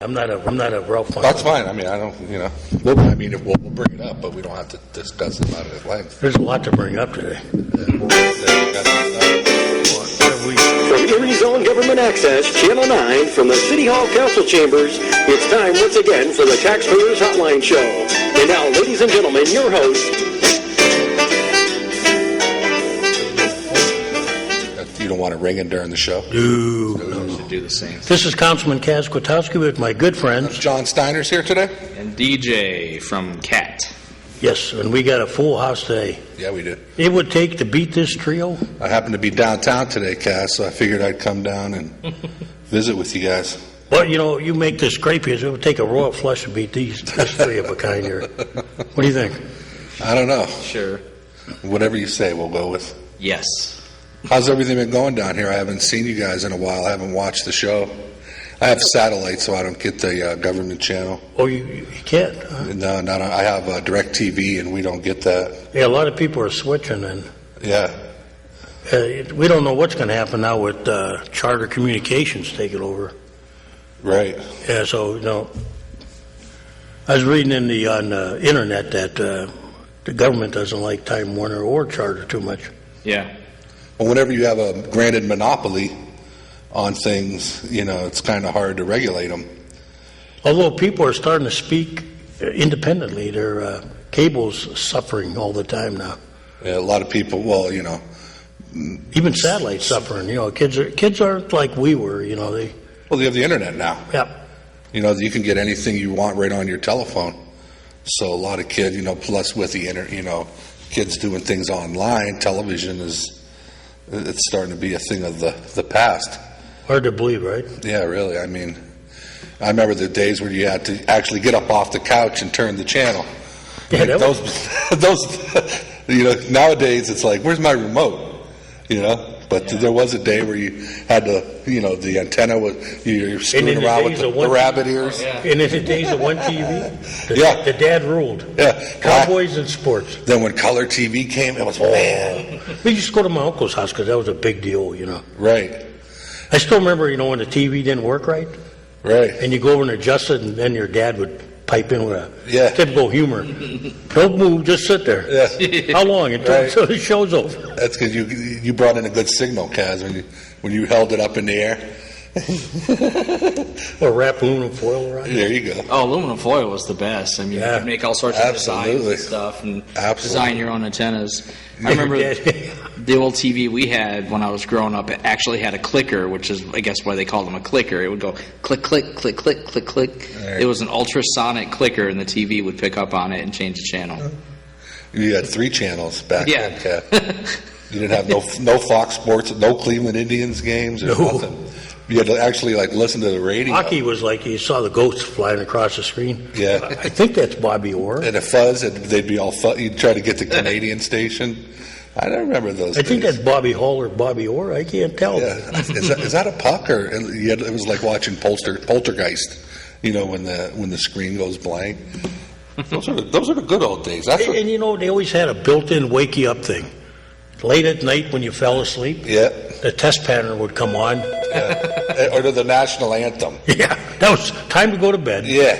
I'm not a Ralph. That's fine. I mean, I don't, we'll bring it up, but we don't have to discuss about it at length. There's a lot to bring up today. From Erie's own Government Access, Channel 9, from the City Hall Council Chambers, it's time once again for the Taxpayers Hotline Show. And now, ladies and gentlemen, your host. You don't want to ring in during the show? No. We should do the same. This is Councilman Kaz Kwiatkowski with my good friends. John Steiner's here today? And DJ from CAT. Yes, and we got a full house today. Yeah, we did. It would take to beat this trio. I happened to be downtown today, Cass, so I figured I'd come down and visit with you guys. Well, you make this great because it would take a royal flush to beat this three of a kind here. What do you think? I don't know. Sure. Whatever you say, we'll go with. Yes. How's everything been going down here? I haven't seen you guys in a while. I haven't watched the show. I have satellite, so I don't get the government channel. Oh, you can't? Huh? No, I have direct TV, and we don't get that. Yeah, a lot of people are switching, and Yeah. we don't know what's going to happen now with Charter Communications taking over. Right. Yeah, so, I was reading on the internet that the government doesn't like Time Warner or Charter too much. Yeah. Well, whenever you have a granted monopoly on things, it's kind of hard to regulate them. Although people are starting to speak independently, their cable's suffering all the time now. Yeah, a lot of people, Even satellite suffering. Kids aren't like we were. They. Well, you have the internet now. Yeah. You can get anything you want right on your telephone. So a lot of kids, plus with the kids doing things online, television it's starting to be a thing of the past. Hard to believe, right? Yeah, really. I mean, I remember the days where you had to actually get up off the couch and turn the channel. Yeah, like those, nowadays it's like, where's my remote? But there was a day where you had to, the antenna was, you're screwing around with the rabbit ears. Oh, yeah. And in the days of one TV, Yeah. the dad ruled. Yeah. Cowboys and sports. Then when color TV came, it was, man. We used to go to my uncle's house because that was a big deal, Right. I still remember, when the TV didn't work right, Right. and you go over and adjust it, and then your dad would pipe in with Yeah. a typical humor. Don't move, just sit there. Yeah. How long? Until the show's over. That's because you brought in a good signal, Kaz, when you held it up in the air. Or wrap aluminum foil around it. There you go. Oh, aluminum foil was the best. I mean, Yeah. you could make all sorts of Absolutely. designs and stuff and Absolutely. design your own antennas. I remember the old TV we had when I was growing up, it actually had a clicker, which is, I guess, why they called them a clicker. It would go click, click, click, click, click, click. Right. It was an ultrasonic clicker, and the TV would pick up on it and change the channel. You had 3 channels back Yeah. then, Kat. You didn't have no Fox Sports, no Cleveland Indians games, or nothing. You had to actually listen to the radio. Hockey was like you saw the ghosts flying across the screen. Yeah. I think that's Bobby Orr. And a fuzz, they'd be all you'd try to get the Canadian station. I don't remember those. I think days. that's Bobby Hall or Bobby Orr. I can't tell. Yeah, is that a puck or it was like watching Poltergeist? When the screen goes blank. Those are the good old days. That's And they always had a built-in wake you up thing. Late at night when you fell asleep, yeah. the test pattern would come on. Or the national anthem. Yeah, that was time to go to bed. Yeah.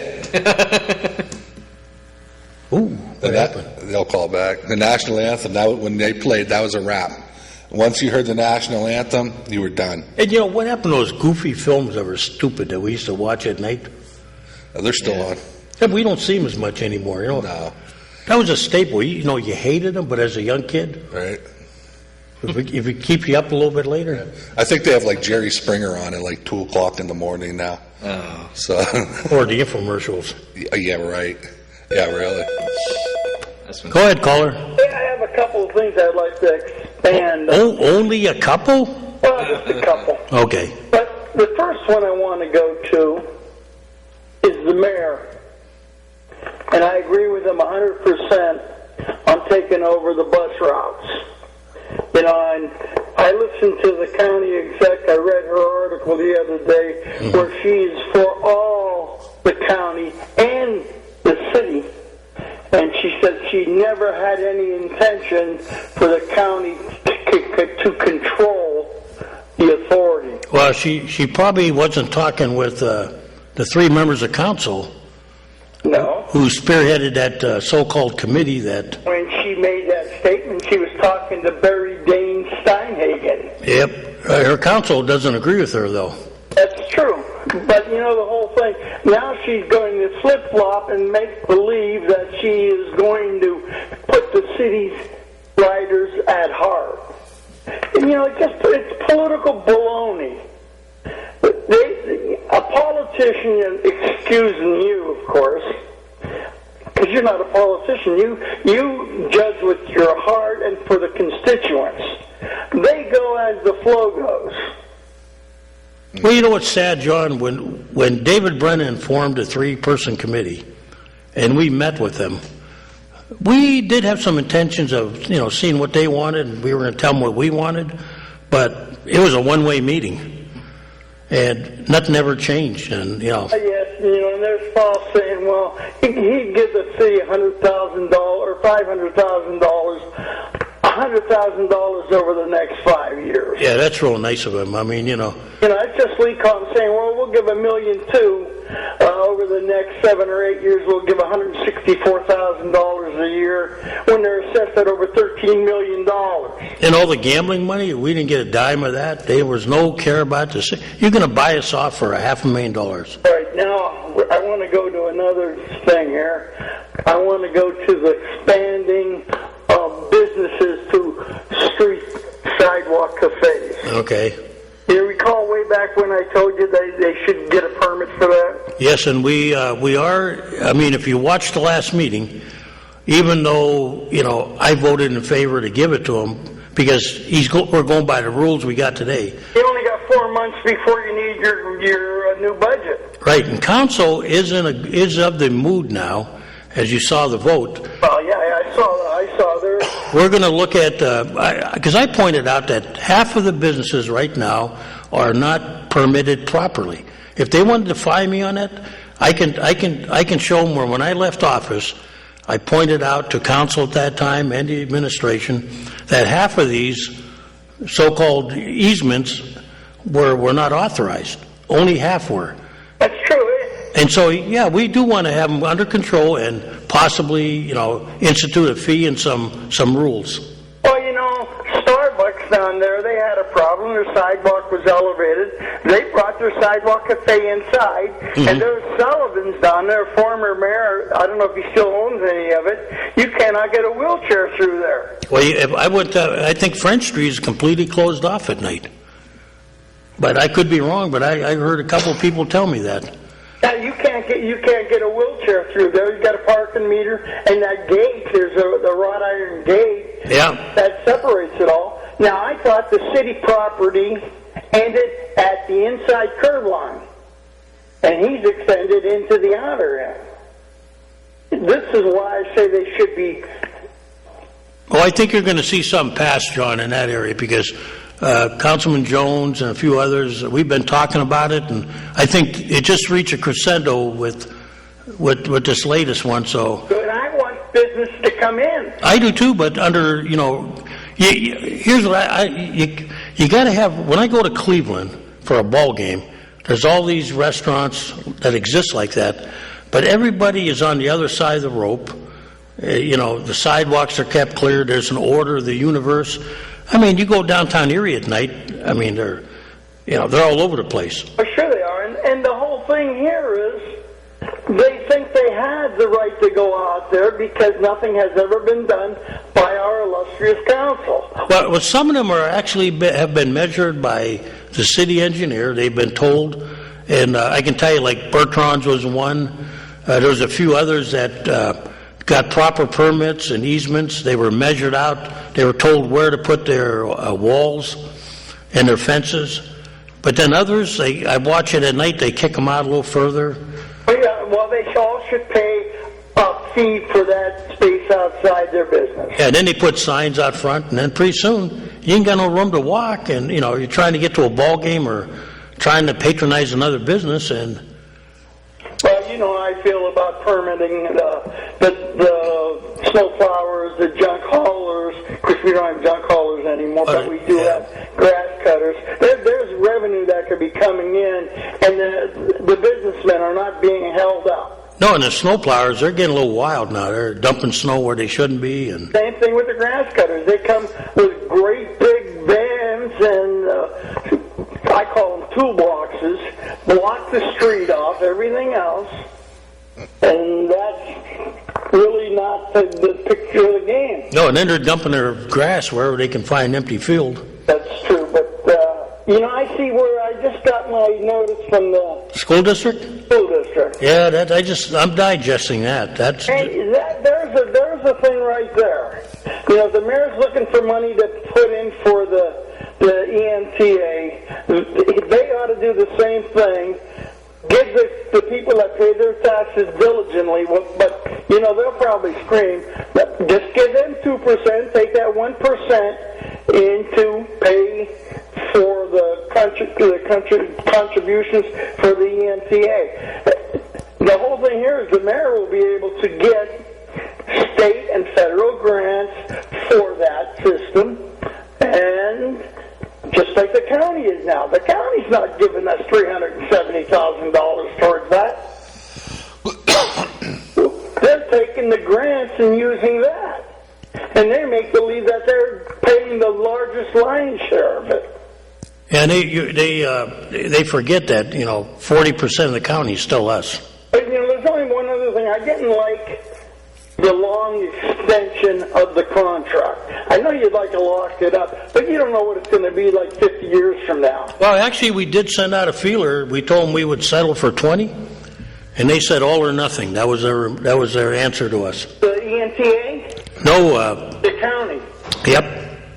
Ooh, what happened? They'll call back the national anthem. When they played, that was a wrap. Once you heard the national anthem, you were done. And what happened to those goofy films that were stupid that we used to watch at night? They're still on. Yeah, we don't see them as much anymore. No. That was a staple. You hated them, but as a young kid, Right. if it keep you up a little bit later. I think they have Jerry Springer on at 2:00 in the morning now. Oh. So. Or the infomercials. Yeah. Right. Yeah. Really. Go ahead, caller. Hey, I have a couple of things I'd like to expand. Oh, only a couple? Well, just a couple. Okay. But the first one I want to go to is the mayor. And I agree with him 100% on taking over the bus routes. And I listened to the county exec. I read her article the other day where she's for all the county and the city. And she said she never had any intention for the county to control the authority. Well, she probably wasn't talking with the the three members of council No. who spearheaded that so-called committee that, When she made that statement, she was talking to Barry Dane Steinhagen. yep, her council doesn't agree with her, though. That's true. But, you know, the whole thing, now she's going to flip-flop and make believe that she is going to put the city's riders at heart. And, you know, it's political baloney. A politician, excusing you, of course, because you're not a politician. You judge with your heart and for the constituents. They go as the flow goes. Well, you know what's sad, John? When David Brennan formed a three-person committee, and we met with them, we did have some intentions of, you know, seeing what they wanted, and we were going to tell them what we wanted, but it was a one-way meeting, and nothing ever changed, and, you know. Yes, you know, and there's Paul saying, well, he'd give the city $100,000 or $500,000, $100,000 over the next 5 years. Yeah, that's real nice of him. I mean, you know. You know, it's just Lee Collins saying, well, we'll give $1.2 million over the next 7 or 8 years. We'll give $164,000 a year when they're assessed at over $13 million. And all the gambling money, we didn't get a dime of that. There was no care about this. You're going to buy us off for $500,000. Right, now, I want to go to another thing here. I want to go to the expanding of businesses to street sidewalk cafes. Okay. You recall way back when I told you they should get a permit for that? Yes, and we are, I mean, if you watched the last meeting, even though, you know, I voted in favor to give it to him, because we're going by the rules we got today. You only got 4 months before you need your new budget. Right, and council is of the mood now, as you saw the vote. Well, yeah, I saw there. We're going to look at, because I pointed out that half of the businesses right now are not permitted properly. If they wanted to fine me on it, I can show them where when I left office, I pointed out to council at that time and the administration that half of these so-called easements were not authorized. Only half were. That's true. And so, yeah, we do want to have them under control and possibly, you know, institute a fee and some rules. Well, you know, Starbucks down there, they had a problem. Their sidewalk was elevated. They brought their sidewalk cafe inside, and there's Sullivan's down there, former mayor. I don't know if he still owns any of it. You cannot get a wheelchair through there. Well, I think French Street is completely closed off at night. But I could be wrong, but I heard a couple of people tell me that. Now, you can't get a wheelchair through there. You've got a parking meter, and that gate, there's the wrought iron gate that separates it all. Now, I thought the city property ended at the inside curb line, and he's extended into the outer end. This is why I say they should be. Well, I think you're going to see some pass, John, in that area, because Councilman Jones and a few others, we've been talking about it, and I think it just reached a crescendo with this latest one. So Good. I want business to come in. I do too, but under, you know, here's what you got to have. When I go to Cleveland for a ball game, there's all these restaurants that exist like that, but everybody is on the other side of the rope. You know, the sidewalks are kept clear. There's an order of the universe. I mean, you go downtown Erie at night. I mean, they're all over the place. Well, sure they are, and the whole thing here is they think they had the right to go out there because nothing has ever been done by our illustrious council. Well, some of them are actually have been measured by the city engineer. They've been told, and I can tell you, like Bertrand's was one. There was a few others that got proper permits and easements. They were measured out. They were told where to put their walls and their fences. But then others, I watch it at night, they kick them out a little further. Well, they all should pay a fee for that space outside their business. Yeah, then they put signs out front, and then pretty soon you ain't got no room to walk, and you know you're trying to get to a ball game or trying to patronize another business, and Well, you know how I feel about permitting the snowplowers, the junk haulers. Of course, we don't have junk haulers anymore, but we do have grass cutters. There's revenue that could be coming in, and the businessmen are not being held up. No, and the snowplowers, they're getting a little wild now. They're dumping snow where they shouldn't be. And same thing with the grass cutters. They come with great big vans and I call them toolboxes, block the street off, everything else, and that's really not the picture of the game. no, and then they're dumping their grass wherever they can find an empty field. That's true, but I see where I just got my notice from the School district? school district. Yeah, I'm digesting that. That's Hey, there's a thing right there. The mayor's looking for money to put in for the EMTA. They ought to do the same thing. Give the people that pay their taxes diligently, but they'll probably scream. Just give them 2%. Take that 1% into pay for the contributions for the EMTA. The whole thing here is the mayor will be able to get state and federal grants for that system, and just like the county is now. The county's not giving us $370,000 towards that. They're taking the grants and using that, and they make believe that they're paying the largest lion's share of it. and they forget that 40% of the county is still us. But there's only one other thing. I didn't like the long extension of the contract. I know you'd like to lock it up, but you don't know what it's going to be like 50 years from now. Well, actually, we did send out a feeler. We told them we would settle for 20, and they said all or nothing. That was their answer to us. The ENTA? No. The county? Yep.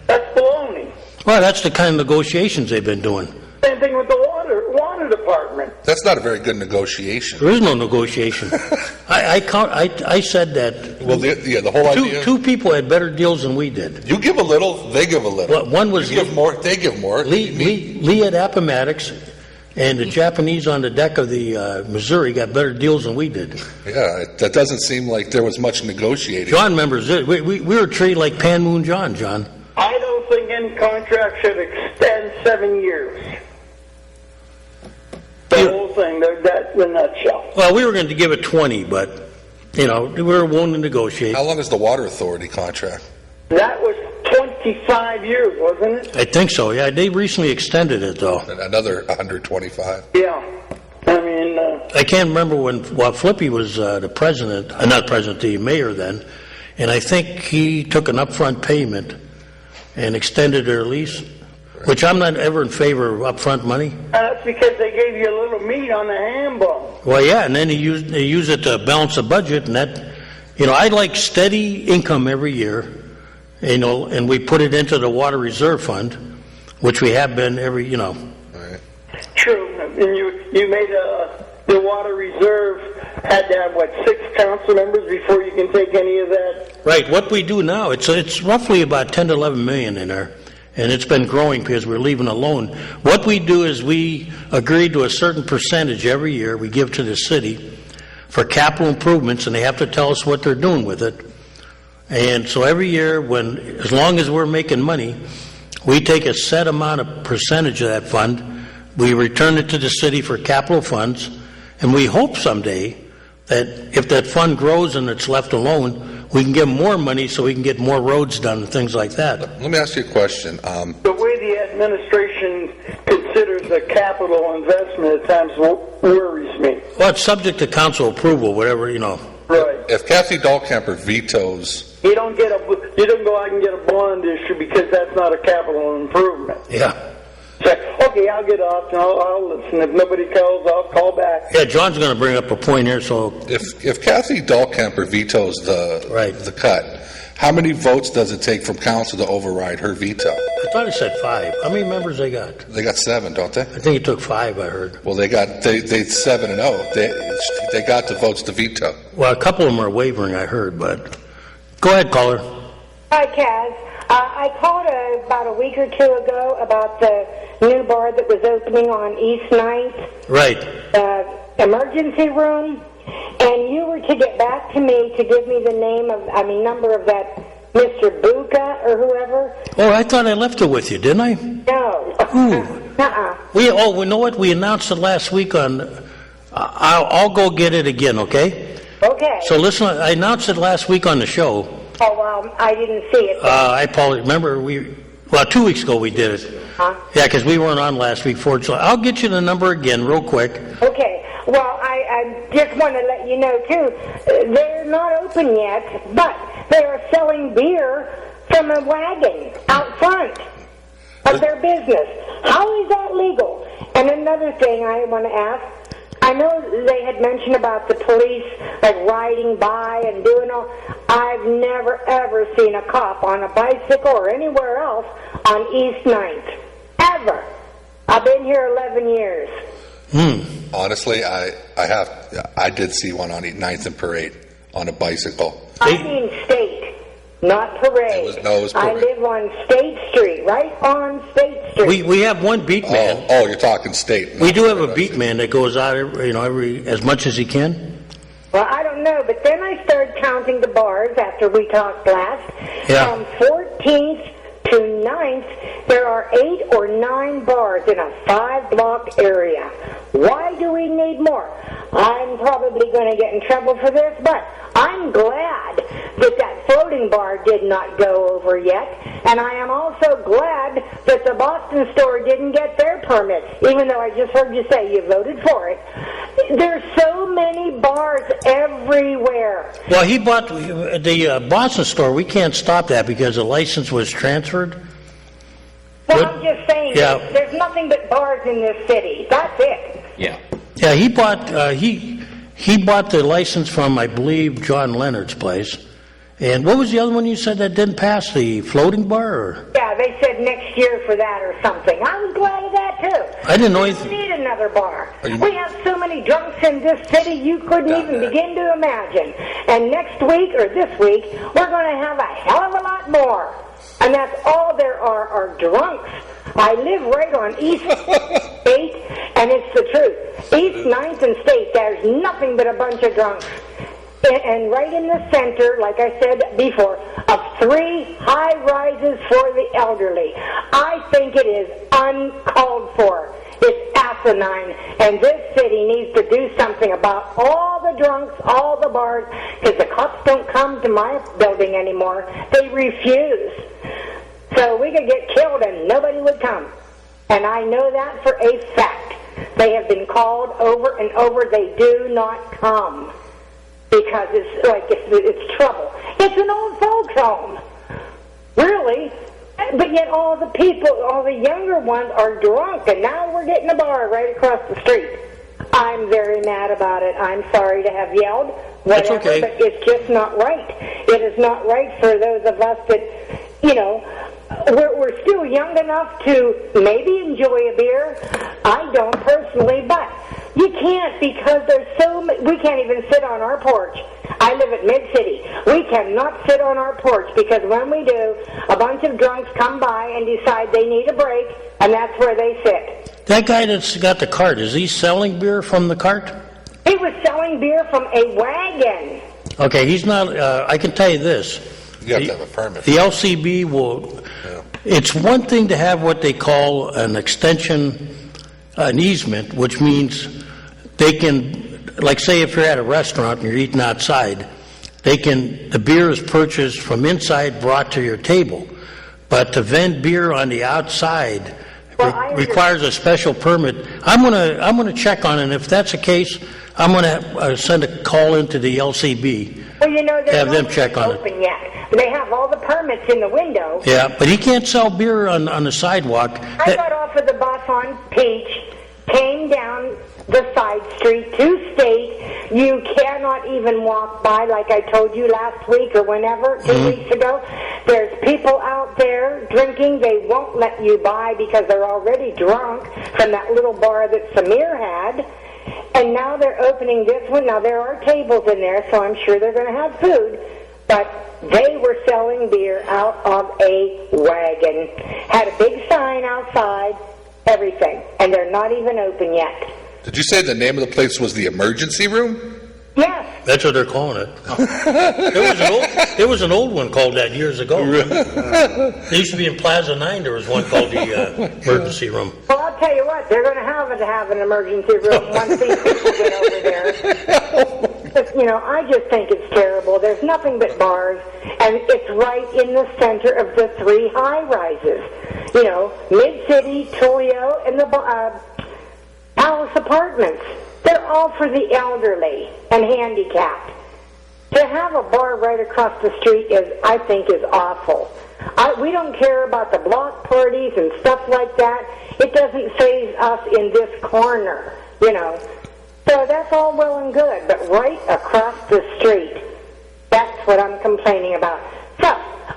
That's baloney. Well, that's the kind of negotiations they've been doing. Same thing with the water department. That's not a very good negotiation. There is no negotiation. I said that. Well, the whole idea. Two people had better deals than we did. You give a little, they give a little. Well, one was you give more, they give more. Lee at Appomattox, and the Japanese on the deck of the Missouri got better deals than we did. Yeah, that doesn't seem like there was much negotiating. John remembers it. We were treated like Pan Moon John. I don't think any contract should extend 7 years. The whole thing, that's the nutshell. Well, we were going to give it 20, but, we were willing to negotiate. How long is the water authority contract? That was 25 years, wasn't it? I think so, yeah. They recently extended it, though. And another 125. Yeah. I mean... I can't remember while Flippy was the president, not president, the mayor then, and I think he took an upfront payment and extended their lease, which I'm not ever in favor of upfront money. That's because they gave you a little meat on the ham bone. Well, yeah, and then they use it to balance the budget, and that, I like steady income every year, and we put it into the water reserve fund, which we have been every. Right. True, and you made the water reserve had to have 6 council members before you can take any of that. Right. What we do now, it's roughly about 10 to 11 million in there. And it's been growing because we're leaving alone. What we do is we agree to a certain percentage every year we give to the city for capital improvements, and they have to tell us what they're doing with it. And so every year, as long as we're making money, we take a set amount of percentage of that fund, we return it to the city for capital funds, and we hope someday that if that fund grows and it's left alone, we can get more money so we can get more roads done and things like that. Let me ask you a question. The way the administration considers a capital investment at times worries me. Well, it's subject to council approval, whatever, Right. If Kathy Dahlkemper vetoes, You don't go out and get a bond issue because that's not a capital improvement. Yeah. Say, okay, I'll get off and I'll listen. If nobody calls, I'll call back. Yeah, John's going to bring up a point here, so... if Kathy Dahlkemper vetoes the cut, how many votes does it take from council to override her veto? I thought he said 5. How many members they got? They got 7, don't they? I think he took 5, I heard. Well, they 7 and 0. They got the votes to veto. Well, a couple of them are wavering, I heard, but... Go ahead, caller. Hi, Kaz. I called about a week or two ago about the new bar that was opening on East 9th. Right. Emergency room. and you were to get back to me to give me the number of that Mr. Buka or whoever. Oh, I thought I left it with you, didn't I? No. Ooh. Uh-uh. We know what? We announced it last week on. I'll go get it again, okay? Okay. So listen, I announced it last week on the show. Oh, well, I didn't see it. I apologize. Remember, 2 weeks ago we did it. Huh? Yeah, because we weren't on last week. Fortunately, I'll get you the number again real quick. Okay. Well, I just want to let you know, too, they're not open yet, but they are selling beer from a wagon out front of their business. How is that legal? And another thing I want to ask, I know they had mentioned about the police like riding by and doing all. I've never ever seen a cop on a bicycle or anywhere else on East 9th. Ever. I've been here 11 years. Honestly, I did see one on 9th and Parade on a bicycle. I mean State, not Parade. It was Parade. I live on State Street, right on State Street. We have one beat man. Oh, you're talking State. We do have a beat man that goes out every as much as he can. Well, I don't know, but then I started counting the bars after we talked last. Yeah. From 14th to 9th, there are 8 or 9 bars in a 5-block area. Why do we need more? I'm probably going to get in trouble for this, but I'm glad that floating bar did not go over yet, and I am also glad that the Boston store didn't get their permit, even though I just heard you say you voted for it. There's so many bars everywhere. Well, he bought the Boston store. We can't stop that because the license was transferred. Well, What? I'm just saying, Yeah. there's nothing but bars in this city. That's it. Yeah. Yeah, he bought he bought the license from, I believe, John Leonard's place. And what was the other one you said that didn't pass? The floating bar? Or? Yeah, they said next year for that or something. I was glad of that, too. I didn't know We anything. don't need another bar. We have so many drunks in this city you couldn't even begin to imagine. And next week, or this week, we're going to have a hell of a lot more. And that's all there are drunks. I live right on East State, and it's the truth. East 9th and State, there's nothing but a bunch of drunks. And right in the center, like I said before, of 3 high rises for the elderly. I think it is uncalled for. It's asinine, and this city needs to do something about all the drunks, all the bars, because the cops don't come to my building anymore. They refuse. So we could get killed and nobody would come. And I know that for a fact. They have been called over and over. They do not come. Because it's trouble. It's an old folks' home. Really. But yet all the people, all the younger ones are drunk, and now we're getting a bar right across the street. I'm very mad about it. I'm sorry to have yelled. That's Whatever, okay. but it's just not right. It is not right for those of us that, we're still young enough to maybe enjoy a beer. I don't personally, but you can't because there's we can't even sit on our porch. I live at Mid-City. We cannot sit on our porch because when we do, a bunch of drunks come by and decide they need a break, and that's where they sit. That guy that's got the cart, is he selling beer from the cart? He was selling beer from a wagon. Okay, he's not. I can tell you this. You have to have a permit. The LCB will. It's one thing to have what they call an extension, an easement, which means they can, like say if you're at a restaurant and you're eating outside, the beer is purchased from inside, brought to your table. But to vend beer on the outside requires a special permit. I'm gonna check on it, and if that's the case, I'm gonna send a call into the LCB. Well, they're Have them not check on it. open yet. They have all the permits in the window. Yeah, but he can't sell beer on the sidewalk. I got off of the bus on Peach, came down the side street to State. You cannot even walk by, like I told you last week or whenever, 2 weeks ago. There's people out there drinking. They won't let you by because they're already drunk from that little bar that Samir had. And now they're opening this one. Now, there are tables in there, so I'm sure they're going to have food. But they were selling beer out of a wagon. Had a big sign outside, everything. And they're not even open yet. Did you say the name of the place was the emergency room? Yes. That's what they're calling it. There was an old one called that years ago. There used to be in Plaza 9, there was one called the emergency room. Well, I'll tell you what, they're going to have an emergency room once these people get over there. But, I just think it's terrible. There's nothing but bars, and it's right in the center of the 3 high-rises. Mid-City, Toledo, and the Palace Apartments. They're all for the elderly and handicapped. To have a bar right across the street I think is awful. We don't care about the block parties and stuff like that. It doesn't faze us in this corner, So that's all well and good, but right across the street, that's what I'm complaining about. So,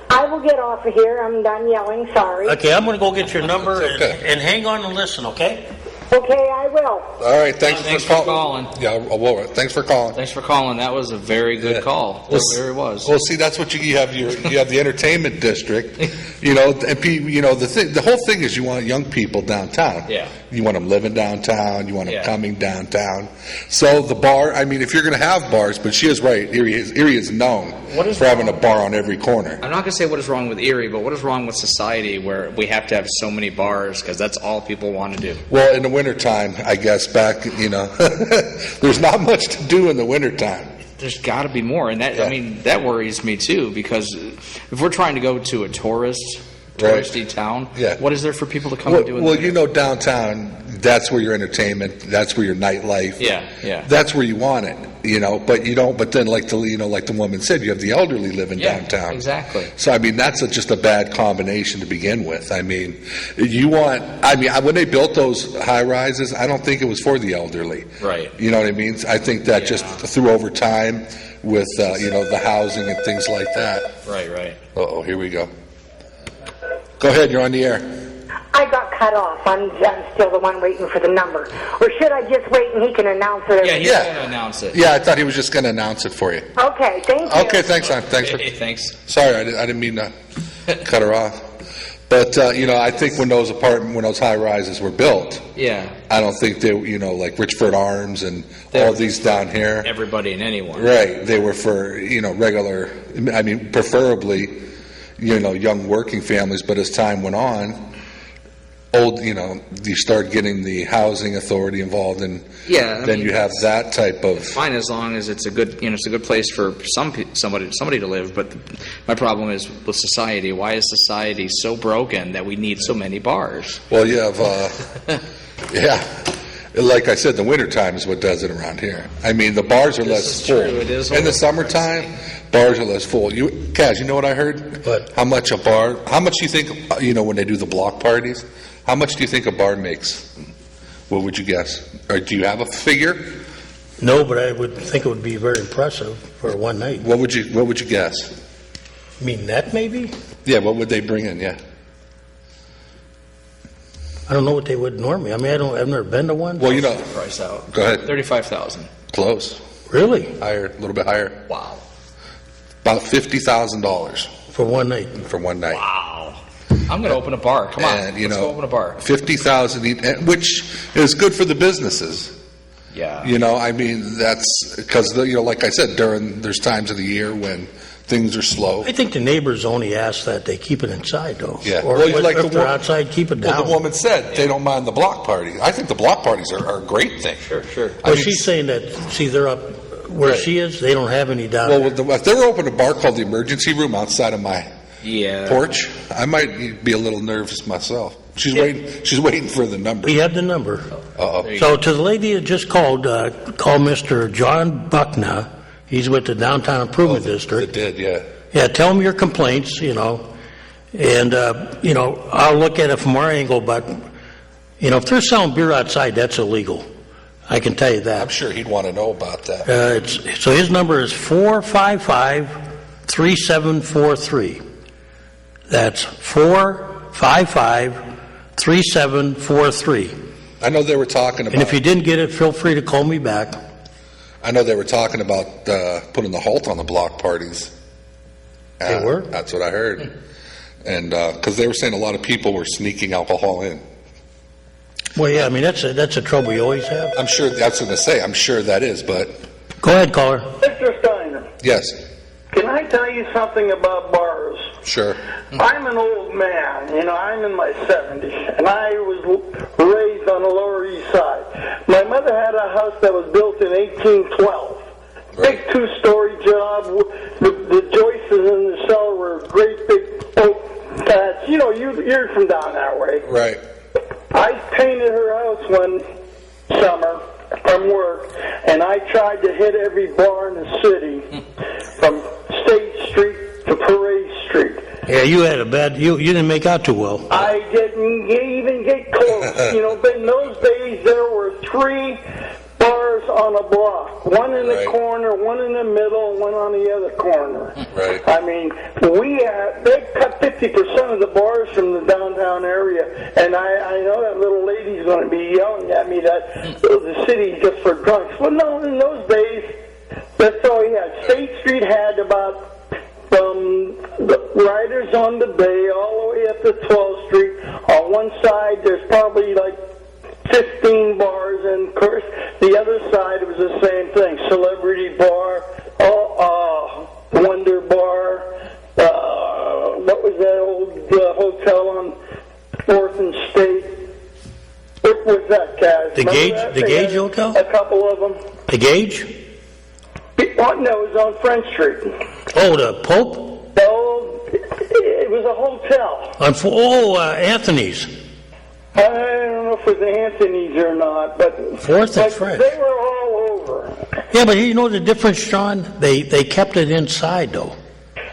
I will get off of here. I'm done yelling. Sorry. Okay, I'm going to go get your number Okay. and hang on and listen, okay? Okay, I will. All right, thanks for calling. Yeah, well, thanks for calling. Thanks for calling. That was a very good call. It really was. Well, see, that's what you have. You have the entertainment district, and the whole thing is you want young people downtown. Yeah. You want them living downtown. You want them Yeah. coming downtown. So the bar. I mean, if you're going to have bars, but she is right. Erie is known for having a bar on every corner. I'm not going to say what is wrong with Erie, but what is wrong with society where we have to have so many bars because that's all people want to do. Well, in the wintertime, I guess there's not much to do in the wintertime. There's got to be more, and that that worries me too because if we're trying to go to a touristy town, what is there for people to come and do? Downtown, that's where your entertainment, that's where your nightlife. Yeah. That's where you want it, But you don't. But then, like the woman said, you have the elderly living downtown. Exactly. So I mean, that's just a bad combination to begin with. I mean, when they built those high rises, I don't think it was for the elderly. Right. You know what I mean? I think that just through over time with the housing and things like that. Right. Uh-oh, here we go. Go ahead, you're on the air. I got cut off. I'm still the one waiting for the number. Or should I just wait and he can announce it? Yeah, he's going to announce it. Yeah, I thought he was just going to announce it for you. Okay, thank you. Okay, thanks, hon. Thanks. Thanks. Sorry, I didn't mean to cut her off. But, I think when those high rises were built, I don't think they, like Richford Arms and all these down here. Everybody and anyone. Right. They were for, regular, preferably, young working families. But as time went on, you start getting the housing authority involved, and then you have that type of. Fine, as long as it's a good, it's a good place for somebody to live. But my problem is with society. Why is society so broken that we need so many bars? Well, you have, like I said, the wintertime is what does it around here. I mean, the bars are less full. True. It is in the summertime, bars are less full. Kaz, you know what I heard? What? How much do you think, when they do the block parties, how much do you think a bar makes? What would you guess? Or do you have a figure? No, but I would think it would be very impressive for one night. What would you guess? You mean net, maybe? Yeah, what would they bring in? Yeah. I don't know what they would normally. I mean, I've never been to one. Well, Price out. Go ahead. 35,000. Close. Really? Higher, a little bit higher. Wow. About $50,000 For one night. for one night. Wow. I'm going to open a bar. Come on. And, Let's go open a bar. 50,000, which is good for the businesses. Yeah. That's because like I said, there's times of the year when things are slow. I think the neighbors only ask that they keep it inside, though. Yeah. Or if they're outside, keep it down. Well, the woman said they don't mind the block party. I think the block parties are a great thing. Sure. Well, she's saying that, see, they're up where she is, they don't have any down Well, there. if they were open a bar called the Emergency Room outside of my porch, I might be a little nervous myself. She's waiting for the number. We have the number. Uh-oh. So to the lady that just called, call Mr. John Buckner. He's with the Downtown Improvement District. It did, yeah. Yeah, tell him your complaints, and, I'll look at it from our angle, but, if they're selling beer outside, that's illegal. I can tell you that. I'm sure he'd want to know about that. So his number is 455-3743. That's 455-3743. I know they were talking about. And if you didn't get it, feel free to call me back. I know they were talking about putting the halt on the block parties. They were? That's what I heard. And because they were saying a lot of people were sneaking alcohol in. Well, yeah, I mean, that's a trouble you always have. I'm sure, that's what I say, I'm sure that is, but. Go ahead, caller. Mr. Steiner, Yes, can I tell you something about bars? sure. I'm an old man, I'm in my 70s, and I was raised on the Lower East Side. My mother had a house that was built in 1812. Right. Big two-story job. The joists in the cellar were great big oak pads. You're from down that way. Right. I painted her house one summer from work, and I tried to hit every bar in the city from State Street to Parade Street. Yeah, you had a bad. You didn't make out too well. I didn't even get close. But in those days there were 3 bars on a block. One in the Right. corner, one in the middle, and one on the other corner. Right. I mean, they cut 50% of the bars from the downtown area, and I know that little lady's going to be yelling at me that the city's just for drunks. Well, no, in those days, that's all we had. State Street had about from the Riders on the Bay all the way up to 12th Street. On one side, there's probably like 15 bars, and of course, the other side was the same thing. Celebrity Bar, Wonder Bar, what was that old hotel on 4th and State? What was that, Kaz? The Remember Gage- that? the They Gage had Hotel? A couple of them. The Gage? No, it was on French Street. Oh, the Pope? No, it was a hotel. Anthony's. I don't know if it was Anthony's or not, but 4th and French. they were all over. Yeah, but you know the difference, John? They kept it inside, though.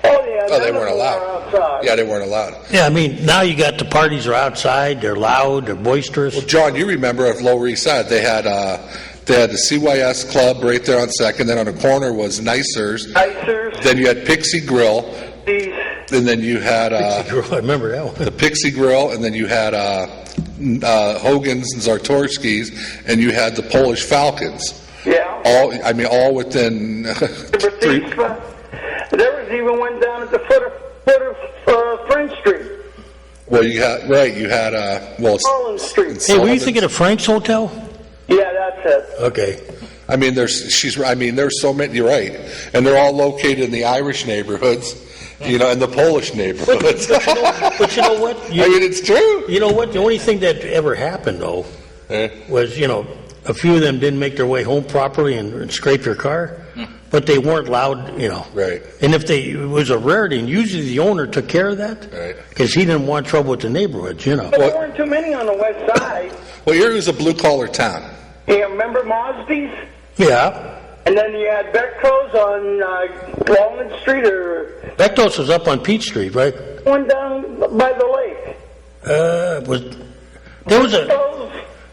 Oh, yeah. Oh, they none of weren't them were allowed. outside. Yeah, they weren't allowed. Yeah, I mean, now you got the parties are outside, they're loud, they're boisterous. Well, John, you remember at Lower East Side, they had the CYS Club right there on 2nd. Then on the corner was Nicers. Icers, Then you had Pixie Grill. these. And then you had I remember that one. the Pixie Grill. And then you had Hogan's and Zartorski's. And you had the Polish Falcons. Yeah. All within three. There was even one down at the foot of French Street, Well, you had Holland Street. Hey, were you thinking of Frank's Hotel? Yeah, that's it. Okay. I mean, there's so many. You're right, and they're all located in the Irish neighborhoods, and the Polish neighborhoods. But you know what? I mean, it's true. You know what? The only thing that ever happened, though, was, a few of them didn't make their way home properly and scrape their car, but they weren't loud, Right. And it was a rarity, and usually the owner took care of that, Right. because he didn't want trouble with the neighborhoods, But there weren't too many on the west side. Well, here was a blue-collar town. You remember Mosby's? Yeah. And then you had Beckos on Walnut Street, or Bectos was up on Peach Street, right? one down by the lake. There was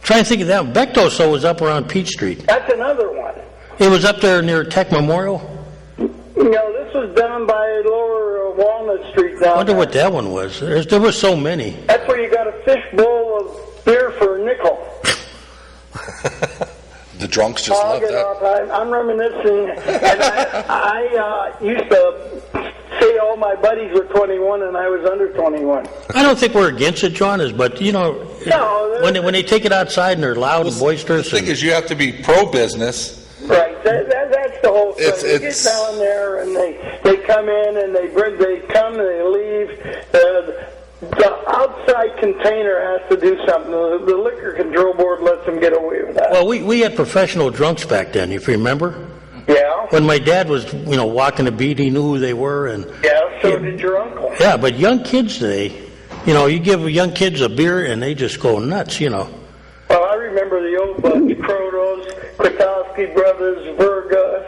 trying to think of that one. Bectos, though, was up around Peach Street. That's another one. It was up there near Tech Memorial. This was down by Lower Walnut Street I down wonder there. what that one was. There were so many. That's where you got a fish bowl of beer for a nickel. The drunks just I'll love get that. off. I'm reminiscing, and I used to say all my buddies were 21 and I was under 21. I don't think we're against it, John, but No, when they take it outside and they're loud and boisterous. The thing is, you have to be pro-business. Right, that's the whole thing. They get It's- down there and they come in and they come and they leave. The outside container has to do something. The liquor control board lets them get away with that. Well, we had professional drunks back then, if you remember. Yeah. When my dad was, walking the beat, he knew who they were, and Yeah, so did your uncle. yeah. But young kids today, you give young kids a beer and they just go nuts, Well, I remember the old bunch, Krotos, Kwiatkowski brothers, Verga,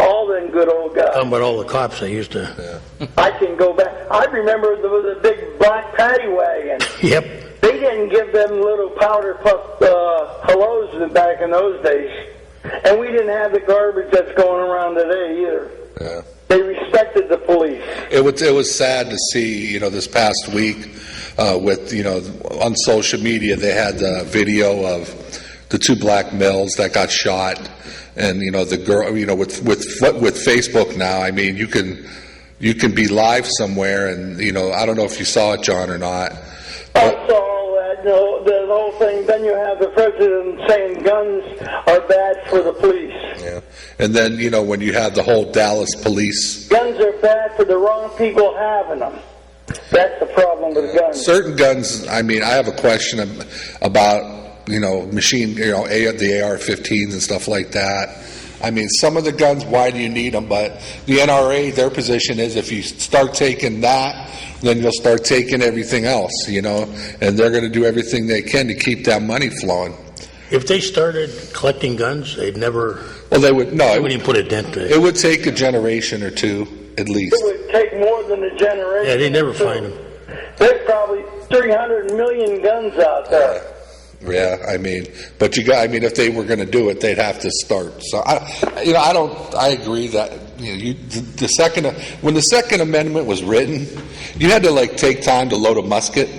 all them good old guys. Talking about all the cops they used to. I can go back. I remember there was a big black paddy wagon. Yep. They didn't give them little powder puff hellos back in those days. And we didn't have the garbage that's going around today either. Yeah. They respected the police. It was sad to see, this past week with, on social media they had the video of the 2 black males that got shot, and the girl, with Facebook now, I mean, you can be live somewhere, and I don't know if you saw it, John, or not. I saw all that. the whole thing. Then you have the president saying guns are bad for the police. Yeah. And then, when you have the whole Dallas police. Guns are bad for the wrong people having them. That's the problem with guns. Certain guns, I have a question about, machine, the AR-15s and stuff like that. Some of the guns, why do you need them? But the NRA, their position is if you start taking that, then you'll start taking everything else, and they're going to do everything they can to keep that money flowing. If they started collecting guns, they'd never. Well, they would no. They wouldn't even put a dent to it. It would take a generation or two, at least. It would take more than a generation. Yeah, they never find them. There's probably 300 million guns out there. Yeah, but if they were going to do it, they'd have to start. So I agree that when the Second Amendment was written, you had to take time to load a musket.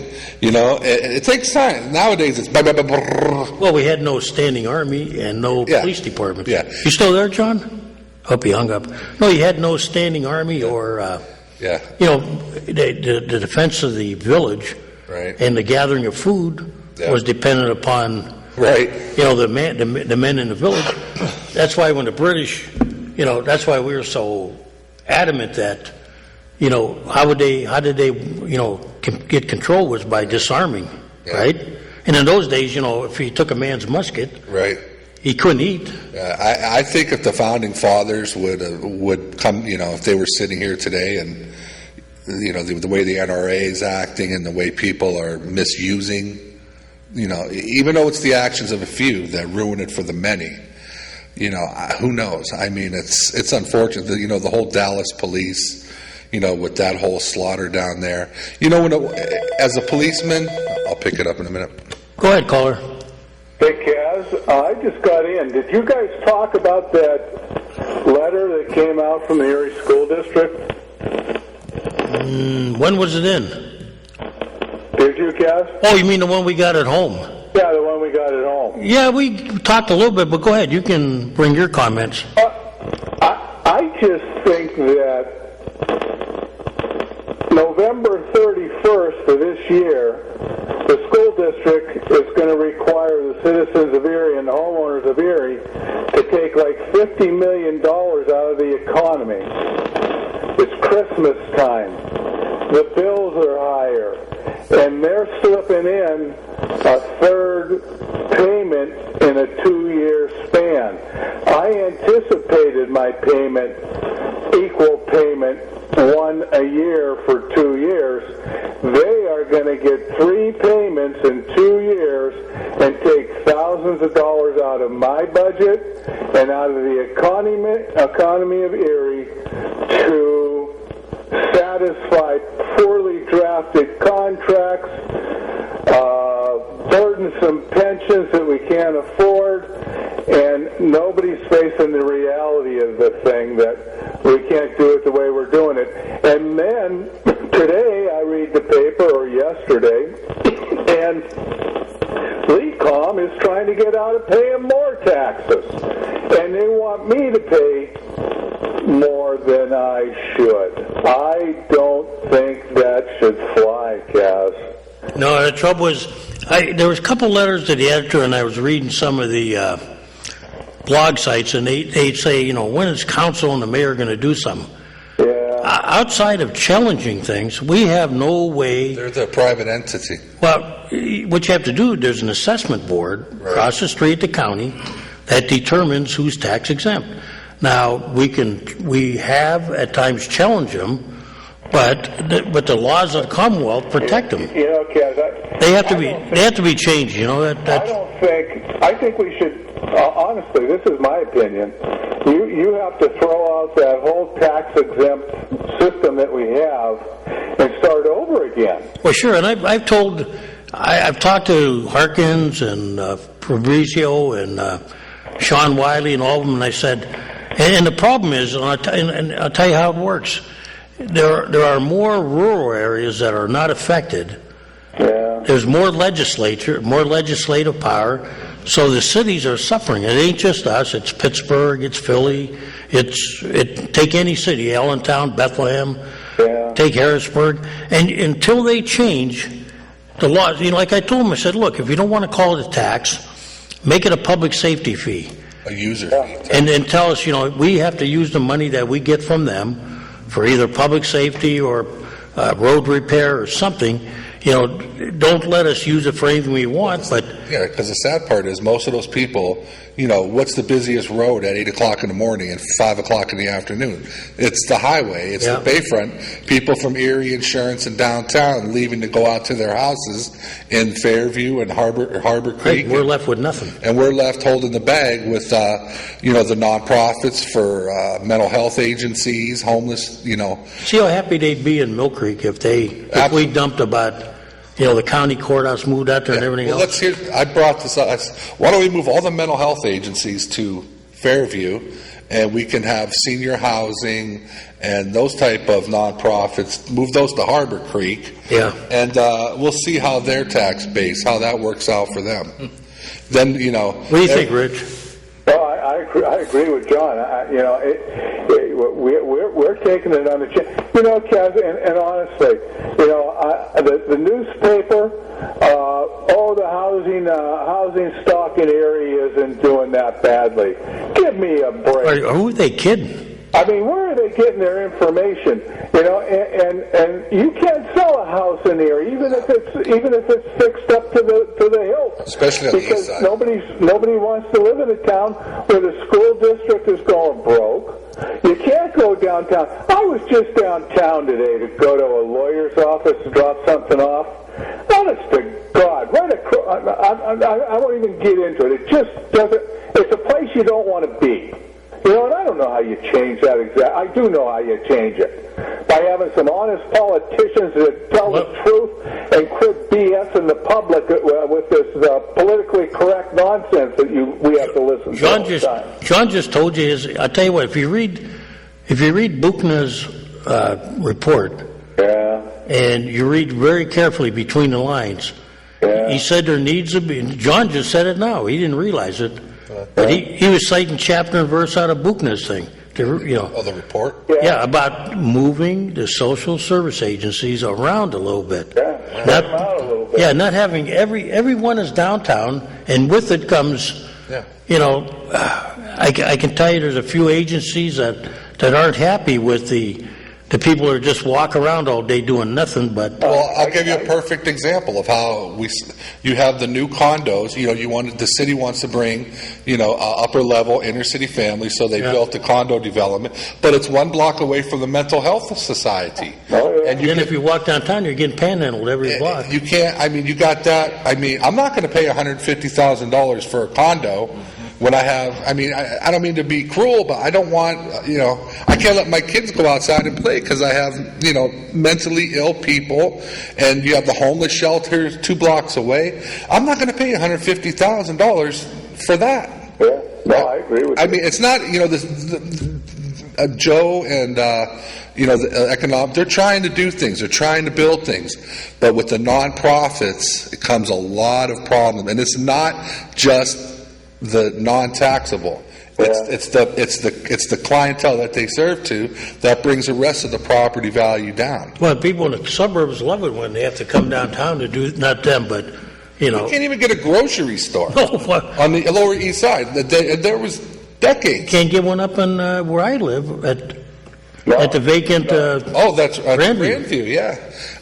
It takes time. Nowadays, it's well, we had no standing army and no police department. Yeah, you still there, John? Hope you hung up. No, you had no standing army or the defense of the village, right, and the gathering of food. Yeah. Was dependent upon the men in the village. That's why when the British, that's why we were so adamant that, how did they get control was by disarming, right? And in those days, if he took a man's musket, right, he couldn't eat. I think if the founding fathers would come, if they were sitting here today and the way the NRA is acting and the way people are misusing. Even though it's the actions of a few that ruin it for the many, who knows? It's unfortunate that, the whole Dallas police, with that whole slaughter down there. As a policeman, I'll pick it up in a minute. Go ahead, caller. Hey, Kaz, I just got in. Did you guys talk about that letter that came out from the Erie School District? When was it in? Did you, Kaz? Oh, you mean the one we got at home? Yeah, the one we got at home. Yeah, we talked a little bit, but go ahead. You can bring your comments. I just think that November 31st of this year, the school district is going to require the citizens of Erie and the homeowners of Erie to take like $50 million out of the economy. It's Christmas time. The bills are higher. And they're slipping in a third payment in a 2-year span. I anticipated my payment, equal payment, one a year for 2 years. They are going to get 3 payments in 2 years and take thousands of dollars out of my budget and out of the economy of Erie to satisfy poorly drafted contracts, burdensome pensions that we can't afford, and nobody's facing the reality of the thing that we can't do it the way we're doing it. And then today I read the paper, or yesterday, and LECOM is trying to get out of paying more taxes, and they want me to pay more than I should. I don't think that should fly, Kaz. No, the trouble is, there was a couple letters to the editor, and I was reading some of the blog sites, and they'd say, when is council and the mayor going to do something? Yeah. Outside of challenging things, we have no way. They're the private entity. Well, what you have to do, there's an assessment board across the street at the county that determines who's tax exempt. Now, we have at times challenged them, but the laws of the Commonwealth protect them. Kaz, They have to be changed. I think we should. Honestly, this is my opinion. You have to throw out that whole tax exempt system that we have and start over again. Well, sure, and I've talked to Harkins and Fabrizio and Sean Wiley and all of them, and I said, and the problem is, and I'll tell you how it works. There are more rural areas that are not affected. Yeah. There's more legislative power, so the cities are suffering. It ain't just us. It's Pittsburgh. It's Philly. Take any city, Allentown, Bethlehem. Yeah. Take Harrisburg, and until they change, The law, like I told him, I said, look, if you don't want to call it a tax, make it a public safety fee. A user fee. And then tell us, we have to use the money that we get from them for either public safety or road repair or something. Don't let us use it for anything we want, but... Yeah, because the sad part is most of those people, what's the busiest road at 8 o'clock in the morning and 5 o'clock in the afternoon? It's the highway. It's the Bayfront. People from Erie, Insurance, and downtown leaving to go out to their houses in Fairview and Harbor Creek. We're left with nothing. And we're left holding the bag with, the nonprofits for mental health agencies, homeless, See how happy they'd be in Mill Creek if we dumped about... the county courthouse moved out there and everything else. I brought this up. Why don't we move all the mental health agencies to Fairview, and we can have senior housing and those type of nonprofits, move those to Harbor Creek. Yeah. And we'll see how their tax base, how that works out for them. Then, What do you think, Rich? Well, I agree with John. We're taking it on the chin. Kaz, and honestly, the newspaper, the housing stock in area isn't doing that badly. Give me a break. Who are they kidding? I mean, where are they getting their information? And you can't sell a house in here, even if it's fixed up to the hilt. Especially on the east side. Because nobody wants to live in a town where the school district is going broke. You can't go downtown. I was just downtown today to go to a lawyer's office to drop something off. Honest to God, right across, I won't even get into it. It just doesn't. It's a place you don't want to be. And I don't know how you change that I do know how you change it. By having some honest politicians that tell the truth and quit BSing the public with this politically correct nonsense that we have to listen to all the time. John just told you I'll tell you what, if you read Buchna's report, and you read very carefully between the lines, he said there needs to be, John just said it now, he didn't realize it. But he was citing chapter and verse out of Buchna's thing. The report? Yeah, about moving the social service agencies around a little bit. Not having everyone is downtown, and with it comes, I can tell you there's a few agencies that aren't happy with the people who just walk around all day doing nothing but... Well, I'll give you a perfect example of how you have the new condos. The city wants to bring, upper level inner city families, so they built a condo development, but it's 1 block away from the mental health society. And then if you walk downtown, you're getting panhandled every block. You can't. You got that. I'm not going to pay $150,000 for a condo. When I have, I don't mean to be cruel, but I don't want, I can't let my kids go outside and play because I have, mentally ill people, and you have the homeless shelters 2 blocks away. I'm not going to pay $150,000 for that. Yeah, no, I agree with you. It's not, Joe and, the economic, they're trying to do things, they're trying to build things, but with the nonprofits, it comes a lot of problem, and it's not just the non-taxable. It's the clientele that they serve to that brings the rest of the property value down. Well, people in the suburbs love it when they have to come downtown to do, not them, but You can't even get a grocery store on the Lower East Side. There was decades. Can't get one up in where I live at the vacant. That's Grandview. Yeah,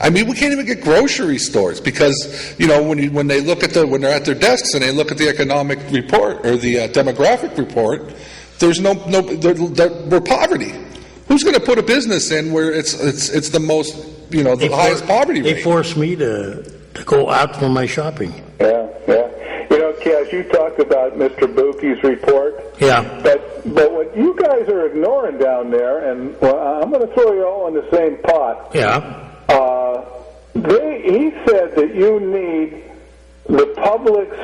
we can't even get grocery stores because when they look at when they're at their desks and they look at the economic report or the demographic report, there's we're poverty. Who's going to put a business in where it's the most the highest poverty rate? They force me to go out for my shopping. Yeah. Kaz, you talked about Mr. Buki's report. Yeah. But what you guys are ignoring down there, and I'm going to throw you all in the same pot. Yeah. He said that you need the public's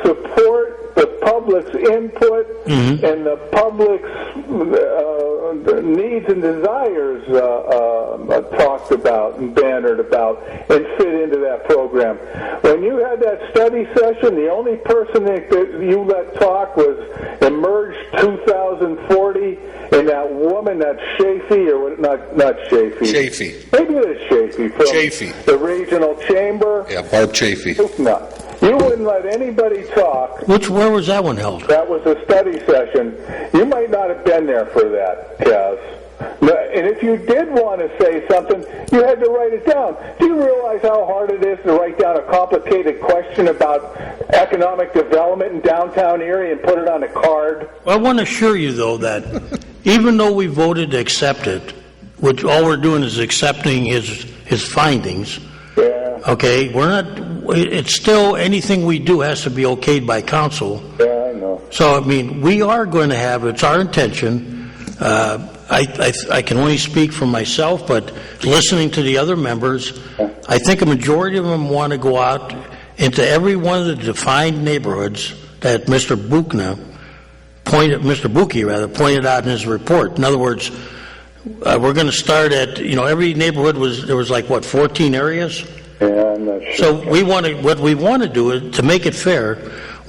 support, the public's input, and the public's needs and desires talked about and bannered about and fit into that program. When you had that study session, the only person that you let talk was Emerge 2040, and that woman, that Chafee, or not Chafee. Chafee. Maybe it is Chafee from Chafee. the regional chamber. Yeah, Barb Chafee. No. You wouldn't let anybody talk. Where was that one held? That was a study session. You might not have been there for that, Kaz. And if you did want to say something, you had to write it down. Do you realize how hard it is to write down a complicated question about economic development in downtown Erie and put it on a card? Well, I want to assure you, though, that even though we voted to accept it, which all we're doing is accepting his findings, Yeah. okay, it's still, anything we do has to be okayed by council. Yeah, I know. So, I mean, we are going to have, it's our intention, I can only speak for myself, but listening to the other members, I think a majority of them want to go out into every one of the defined neighborhoods that Mr. Buki pointed out in his report. In other words, we're going to start at, every neighborhood there was like, 14 areas? Yeah, I'm not sure. So what we want to do is, to make it fair,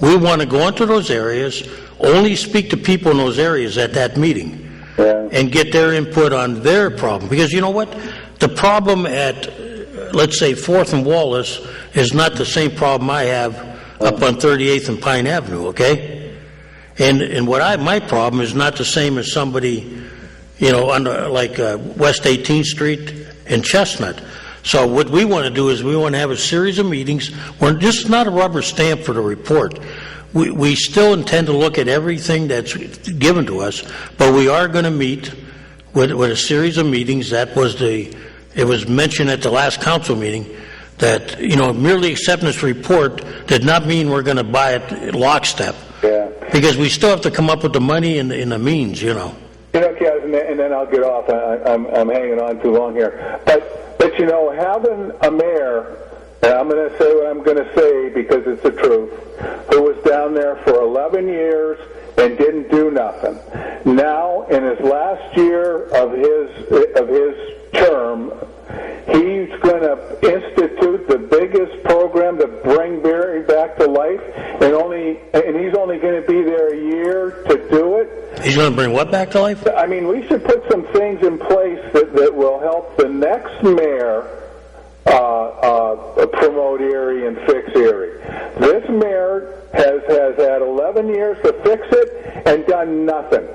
we want to go into those areas, only speak to people in those areas at that meeting, and get their input on their problem. Because you know what? The problem at, let's say, 4th and Wallace is not the same problem I have up on 38th and Pine Avenue, okay? And my problem is not the same as somebody, on West 18th Street and Chestnut. So what we want to do is we want to have a series of meetings where this is not a rubber stamp for the report. We still intend to look at everything that's given to us, but we are going to meet with a series of meetings. It was mentioned at the last council meeting that, merely accepting this report did not mean we're going to buy it lockstep. Yeah. Because we still have to come up with the money and the means, Kaz, and then I'll get off. I'm hanging on too long here. But having a mayor, and I'm going to say what I'm going to say because it's the truth, who was down there for 11 years and didn't do nothing. Now, in his last year of his term, he's going to institute the biggest program to bring Barry back to life, and he's only going to be there a year to do it. He's going to bring what back to life? I mean, we should put some things in place that will help the next mayor promote Erie and fix Erie. This mayor has had 11 years to fix it and done nothing.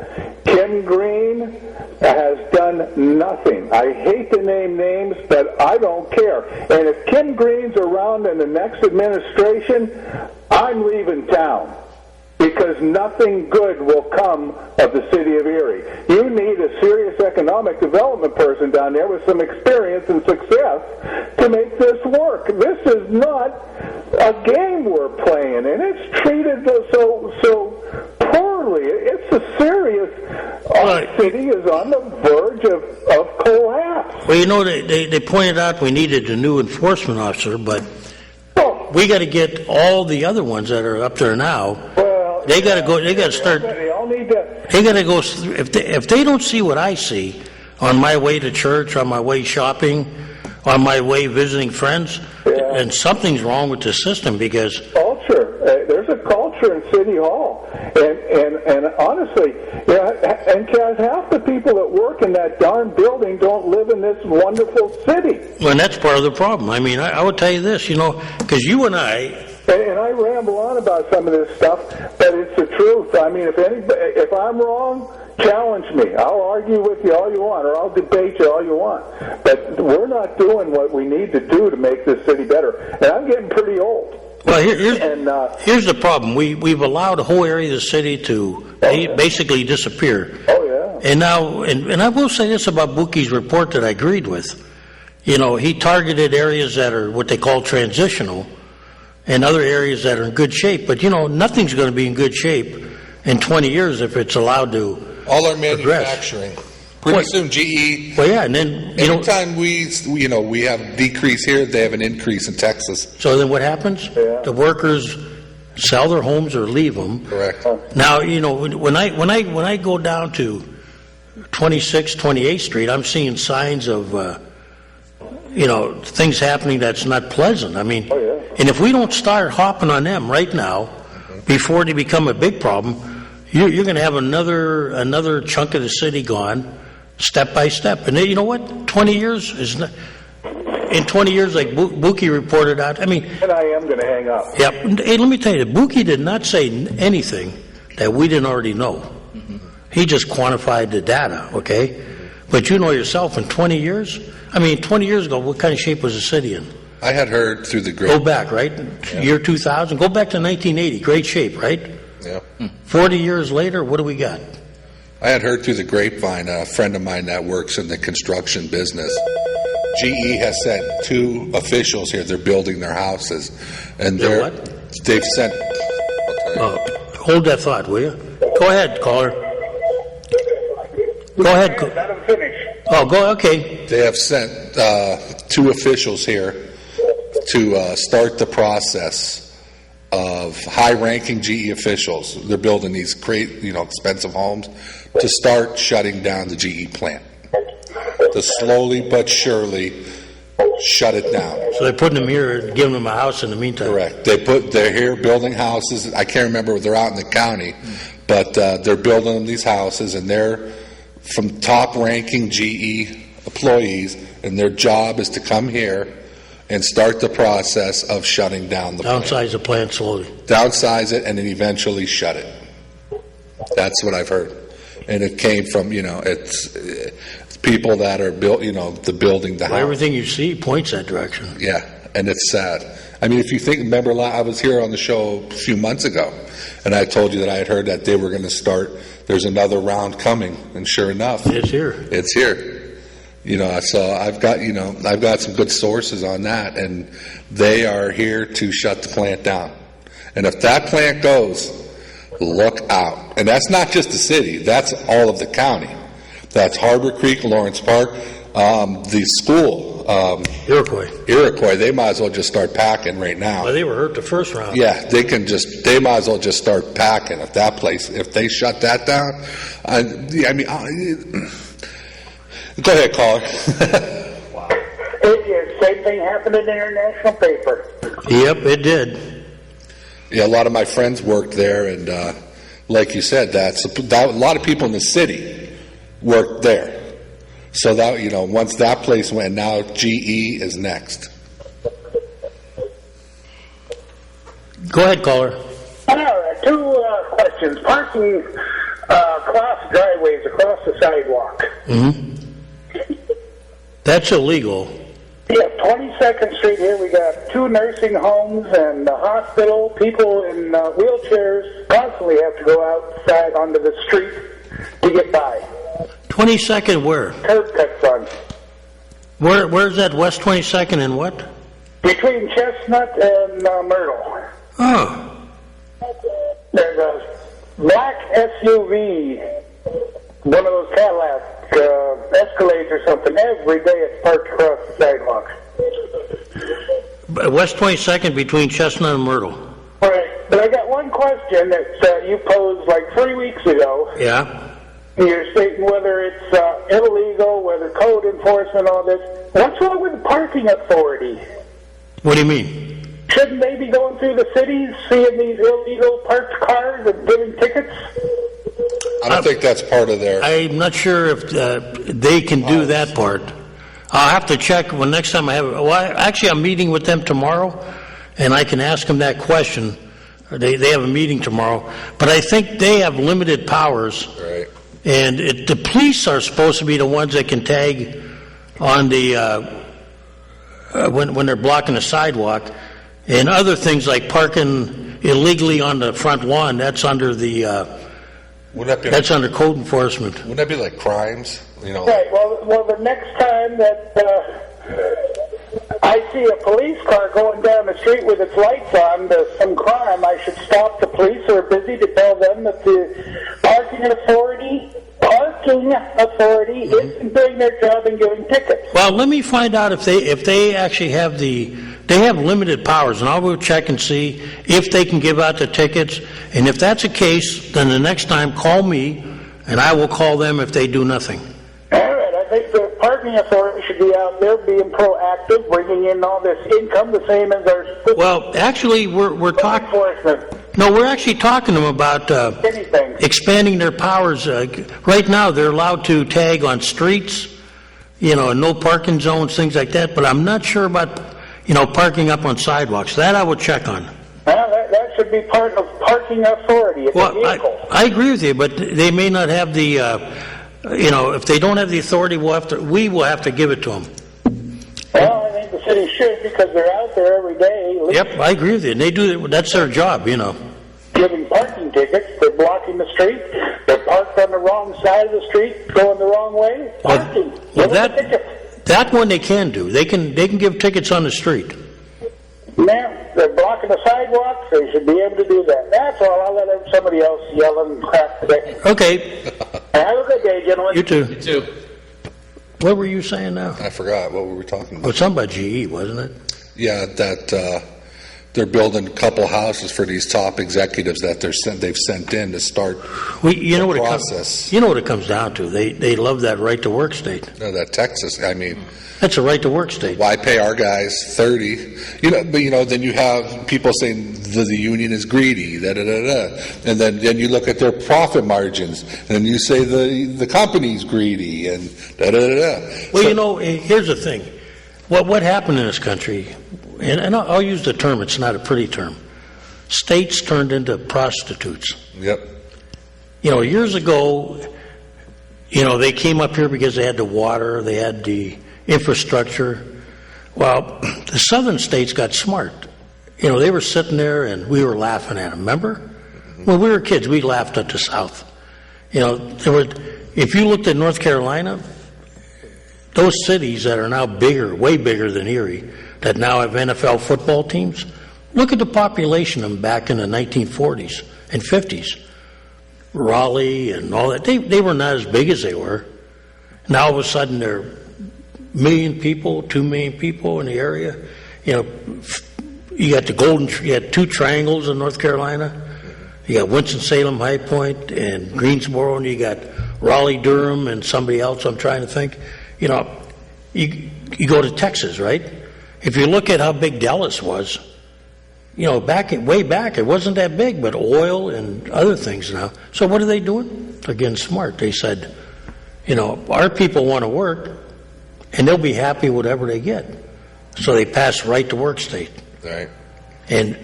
Kim Green has done nothing. I hate to name names, but I don't care. And if Kim Green's around in the next administration, I'm leaving town. Because nothing good will come of the city of Erie. You need a serious economic development person down there with some experience and success to make this work. This is not a game we're playing, and it's treated so poorly. It's a serious. Our city is on the verge of collapse. Well, they pointed out we needed a new enforcement officer, but we got to get all the other ones that are up there now. They got to go. They got to start. They all need to. They got to go. If they don't see what I see on my way to church, on my way shopping, on my way visiting friends, then something's wrong with the system. Because culture. There's a culture in City Hall, and honestly, and Kaz, half the people that work in that darn building don't live in this wonderful city. Well, and that's part of the problem. I mean, I would tell you this, because you and I. And I ramble on about some of this stuff, but it's the truth. I mean, if I'm wrong, challenge me. I'll argue with you all you want, or I'll debate you all you want. But we're not doing what we need to do to make this city better. And I'm getting pretty old. Well, here's the problem. We've allowed a whole area of the city to basically disappear. Oh, yeah. And now, and I will say this about Buki's report that I agreed with. He targeted areas that are what they call transitional, and other areas that are in good shape. But, nothing's going to be in good shape in 20 years if it's allowed to all our manufacturing. Pretty soon, GE. Well, yeah, and then, anytime we have decrease here, they have an increase in Texas. So then what happens? Yeah. The workers sell their homes or leave them. Correct. Now, when I go down to 26th, 28th Street, I'm seeing signs of things happening that's not pleasant. I mean, Oh, yeah. and if we don't start hopping on them right now, before they become a big problem, you're going to have another chunk of the city gone, step by step. And you know what? 20 years is not. In 20 years, like Buki reported out, I mean... And I am going to hang up. Yep. Hey, let me tell you, Buki did not say anything that we didn't already know. He just quantified the data, okay? But you know yourself, in 20 years, 20 years ago, what kind of shape was the city in? I had heard through the Go great. back, right? Year 2000. Go back to 1980. Great shape, right? Yeah. 40 years later, what do we got? I had heard through the grapevine, a friend of mine that works in the construction business. GE has sent 2 officials here. They're building their houses, and They're what? They've sent. Hold that thought, will you? Go ahead, caller. Go ahead. Let him finish. Oh, go. Okay. They have sent 2 officials here to start the process of high-ranking GE officials. They're building these great, expensive homes to start shutting down the GE plant. To slowly but surely shut it down. So they're putting them here and giving them a house in the meantime. Correct. They're here building houses. I can't remember if they're out in the county, but they're building them these houses, and they're from top-ranking GE employees, and their job is to come here and start the process of shutting down the plant. Downsize the plant slowly. Downsize it and then eventually shut it. That's what I've heard. And it came from, it's people that are built, the building, the house. Well, everything you see points that direction. Yeah, and it's sad. I mean, if you remember, I was here on the show a few months ago, and I told you that I had heard that they were going to start, there's another round coming, and sure enough. It's here. It's here. So I've got some good sources on that, and they are here to shut the plant down. And if that plant goes, look out. And that's not just the city, that's all of the county. That's Harbor Creek, Lawrence Park, the school, Iroquois. they might as well just start packing right now. Well, they were hurt the first round. Yeah, they might as well just start packing if they shut that down. Go ahead, caller. Same thing happened in the international paper. Yep, it did. Yeah, a lot of my friends worked there, and like you said, a lot of people in the city worked there. So that, once that place went, now GE is next. Go ahead, caller. All right, 2 questions. Parking across driveways, across the sidewalk. Mm-hmm. That's illegal. Yeah, 22nd Street here, we got 2 nursing homes and a hospital. People in wheelchairs constantly have to go outside onto the street to get by. 22nd where? Curb cuts on. Where's that, West 22nd and what? Between Chestnut and Myrtle. Oh. There's a black SUV, one of those Cadillac Escalades or something. Every day it's parked across the sidewalk. West 22nd between Chestnut and Myrtle. Right, but I got one question that you posed like 3 weeks ago. Yeah. You're stating whether it's illegal, whether code enforcement, all this. What's wrong with the parking authority? What do you mean? Shouldn't they be going through the cities, seeing these illegal parked cars and giving tickets? I don't think that's part of their... I'm not sure if they can do that part. I'll have to check when next time I have... Well, actually, I'm meeting with them tomorrow, and I can ask them that question. They have a meeting tomorrow. But I think they have limited powers. Right. And the police are supposed to be the ones that can tag on the... when they're blocking the sidewalk. And other things like parking illegally on the front lawn, that's under the... that's under code enforcement. Wouldn't that be like crimes? Right. Well, the next time that I see a police car going down the street with its lights on to some crime, I should stop the police who are busy to tell them that the parking authority isn't doing their job and giving tickets. Well, let me find out if they actually have they have limited powers, and I'll go check and see if they can give out the tickets. And if that's the case, then the next time call me, and I will call them if they do nothing. All right. I think the parking parking authority should be out there being proactive, bringing in all this income, the same as our Well, actually, we're talking. enforcement. No, we're actually talking to them about Anything. expanding their powers. Right now, they're allowed to tag on streets, no parking zones, things like that. But I'm not sure about, parking up on sidewalks. That I would check on. Well, that should be part of parking authority. It's a Well, vehicle. I agree with you, but they may not have the, if they don't have the authority, we will have to give it to them. Well, I think the city should, because they're out there every day. Yep, I agree with you. And they do. That's their job, Giving parking tickets. They're blocking the street. They're parked on the wrong side of the street, going the wrong way. Parking. Well, Give them a ticket. that one they can do. They can give tickets on the street. Ma'am, they're blocking the sidewalks. They should be able to do that. That's all. I'll let somebody else yell and crap today. Okay, Have a good day, gentlemen. you too. Me too. What were you saying now? I forgot, what were we talking about? Well, something about GE, wasn't it? Yeah, that they're building a couple houses for these top executives that they've sent in to start What process. you know what it comes down to. They love that right to work state. That Texas. I mean, That's a right to work state. why pay our guys 30? But then you have people saying the union is greedy, and then you look at their profit margins, and you say the company's greedy, and Well, here's the thing. What happened in this country, and I'll use the term, it's not a pretty term. States turned into prostitutes. Yep. Years ago, they came up here because they had the water, they had the infrastructure. Well, the southern states got smart. They were sitting there and we were laughing at them, remember? When we were kids, we laughed at the South. If you looked at North Carolina, those cities that are now bigger, way bigger than Erie, that now have NFL football teams, look at the population of them back in the 1940s and 50s. Raleigh and all that, they were not as big as they were. Now all of a sudden they're 1 million people, 2 million people in the area. You got you got 2 triangles in North Carolina. You got Winston-Salem, High Point, and Greensboro, and you got Raleigh-Durham and somebody else I'm trying to think. You go to Texas, right? If you look at how big Dallas was, way back, it wasn't that big, but oil and other things now. So what are they doing? They're getting smart. They said, our people want to work, and they'll be happy with whatever they get. So they passed right to work state. Right. And,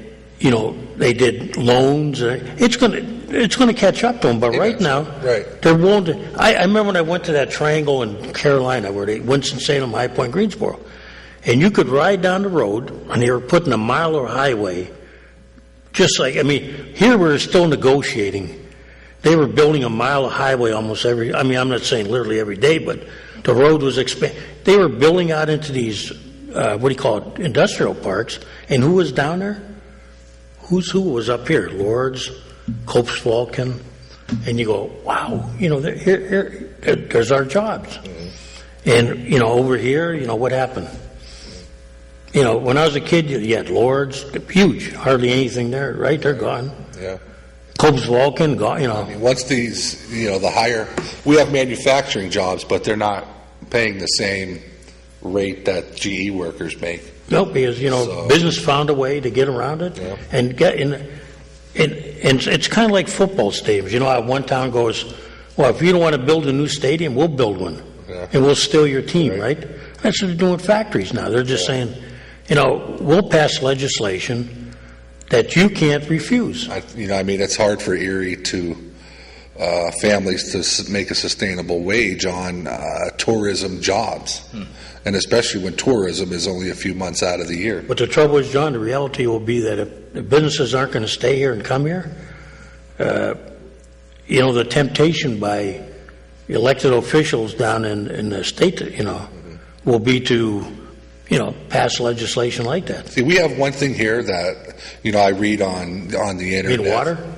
they did loans. It's going to catch up to them, but right now, Right. they're willing to. I remember when I went to that triangle in Carolina where Winston-Salem, High Point, Greensboro, and you could ride down the road, and they were putting a mile of highway, here we're still negotiating. They were building a mile of highway almost I'm not saying literally every day, but the road was expanding. They were building out into these, industrial parks, and who was down there? Who was up here? Lords, Copes Vulcan, and you go, wow, there's our jobs. And, over here, what happened? When I was a kid, you had Lords, huge, hardly anything there, right? They're gone. Yeah. Copes Vulcan, gone, Once these, the higher, we have manufacturing jobs, but they're not paying the same rate that GE workers make. No, because, business found a way to get around it. Yeah. And get in. And it's kind of like football stadiums. How one town goes, well, if you don't want to build a new stadium, we'll build one. Yeah. And we'll steal your team, right? That's what they're doing with factories now. They're just saying, we'll pass legislation that you can't refuse. It's hard for Erie to families to make a sustainable wage on tourism jobs, and especially when tourism is only a few months out of the year. But the trouble is, John, the reality will be that if the businesses aren't going to stay here and come here, the temptation by elected officials down in the state, will be to, pass legislation like that. See, we have one thing here that, I read on the internet. You mean water?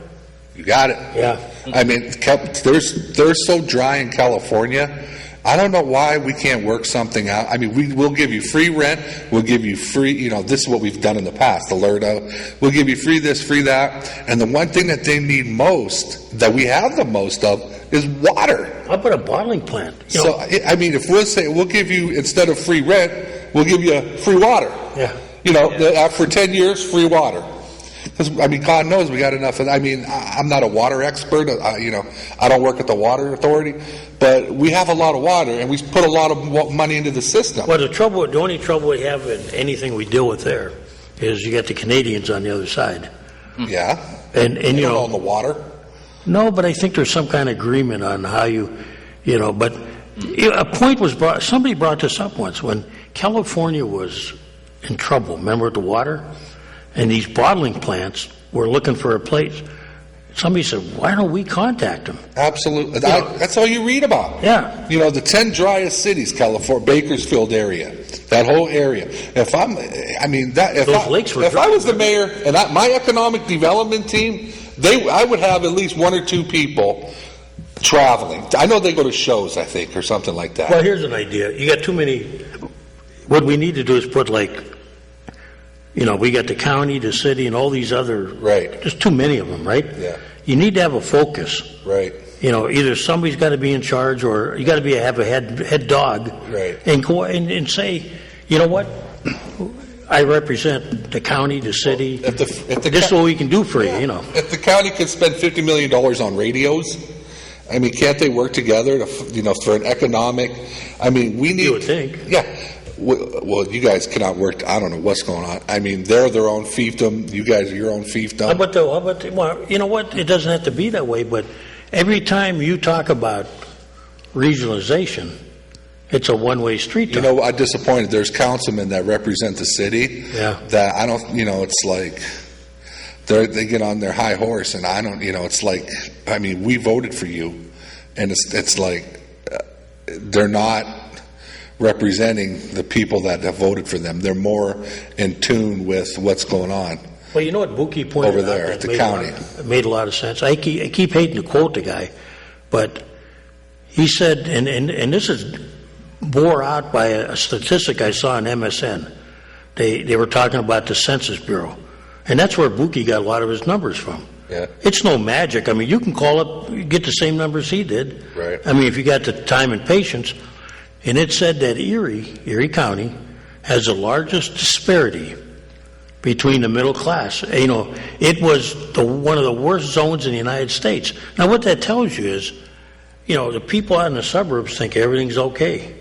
You got it. Yeah. They're so dry in California. I don't know why we can't work something out. We'll give you free rent. We'll give you free, this is what we've done in the past, Alerto. We'll give you free this, free that. And the one thing that they need most, that we have the most of, is water. How about a bottling plant? You So, know, I mean, if we'll say, we'll give you, instead of free rent, we'll give you free water. Yeah. You know, for 10 years, free water. Because, I mean, God knows we got enough of, I mean, I'm not a water expert, you know, I don't work at the water authority, but we have a lot of water, and we put a lot of money into the system. well, the only trouble we have in anything we deal with there is you got the Canadians on the other side. Yeah. And They you don't know, own the water. no, but I think there's some kind of agreement on how you know, but a point was brought, somebody brought this up once when California was in trouble, remember with the water? And these bottling plants were looking for a place. Somebody said, why don't we contact them? Absolutely. That's all you read about. Yeah. You know, the 10 driest cities, California, Bakersfield area, that whole area. If I was the mayor and my economic development team, I would have at least one or two people traveling. I know they go to shows, I think, or something like that. Well, here's an idea. You got too many. What we need to do is put you know, we got the county, the city, and all these other. Right. There's too many of them, right? Yeah. You need to have a focus. Right. You know, either somebody's got to be in charge, or you got to have a head dog. Right. And go and say, you know what? I represent the county, the city. If the this is what we can do for you. You know. If the county could spend $50 million on radios, I mean, can't they work together to, you know, for an economic? I mean, we need. You would think. Yeah. Well, you guys cannot work. I don't know what's going on. I mean, they're their own fiefdom. You guys are your own fiefdom. How about well, you know what? It doesn't have to be that way, but every time you talk about regionalization, it's a one-way street. You know, I'm disappointed. There's councilmen that represent the city. Yeah. That I don't. You know, it's like they get on their high horse, and I don't. You know, it's like, I mean, we voted for you, and it's like they're not representing the people that have voted for them. They're more in tune with what's going on. Well, you know what Buki pointed over out there that at the made county. It made a lot of sense. I keep hating to quote the guy, but he said, and this is bore out by a statistic I saw on MSN. They were talking about the Census Bureau, and that's where Buki got a lot of his numbers from. Yeah. It's no magic. I mean, you can call up, get the same numbers he did. Right. I mean, if you got the time and patience. And it said that Erie County has the largest disparity between the middle class. You know, it was one of the worst zones in the United States. Now, what that tells you is, you know, the people out in the suburbs think everything's okay.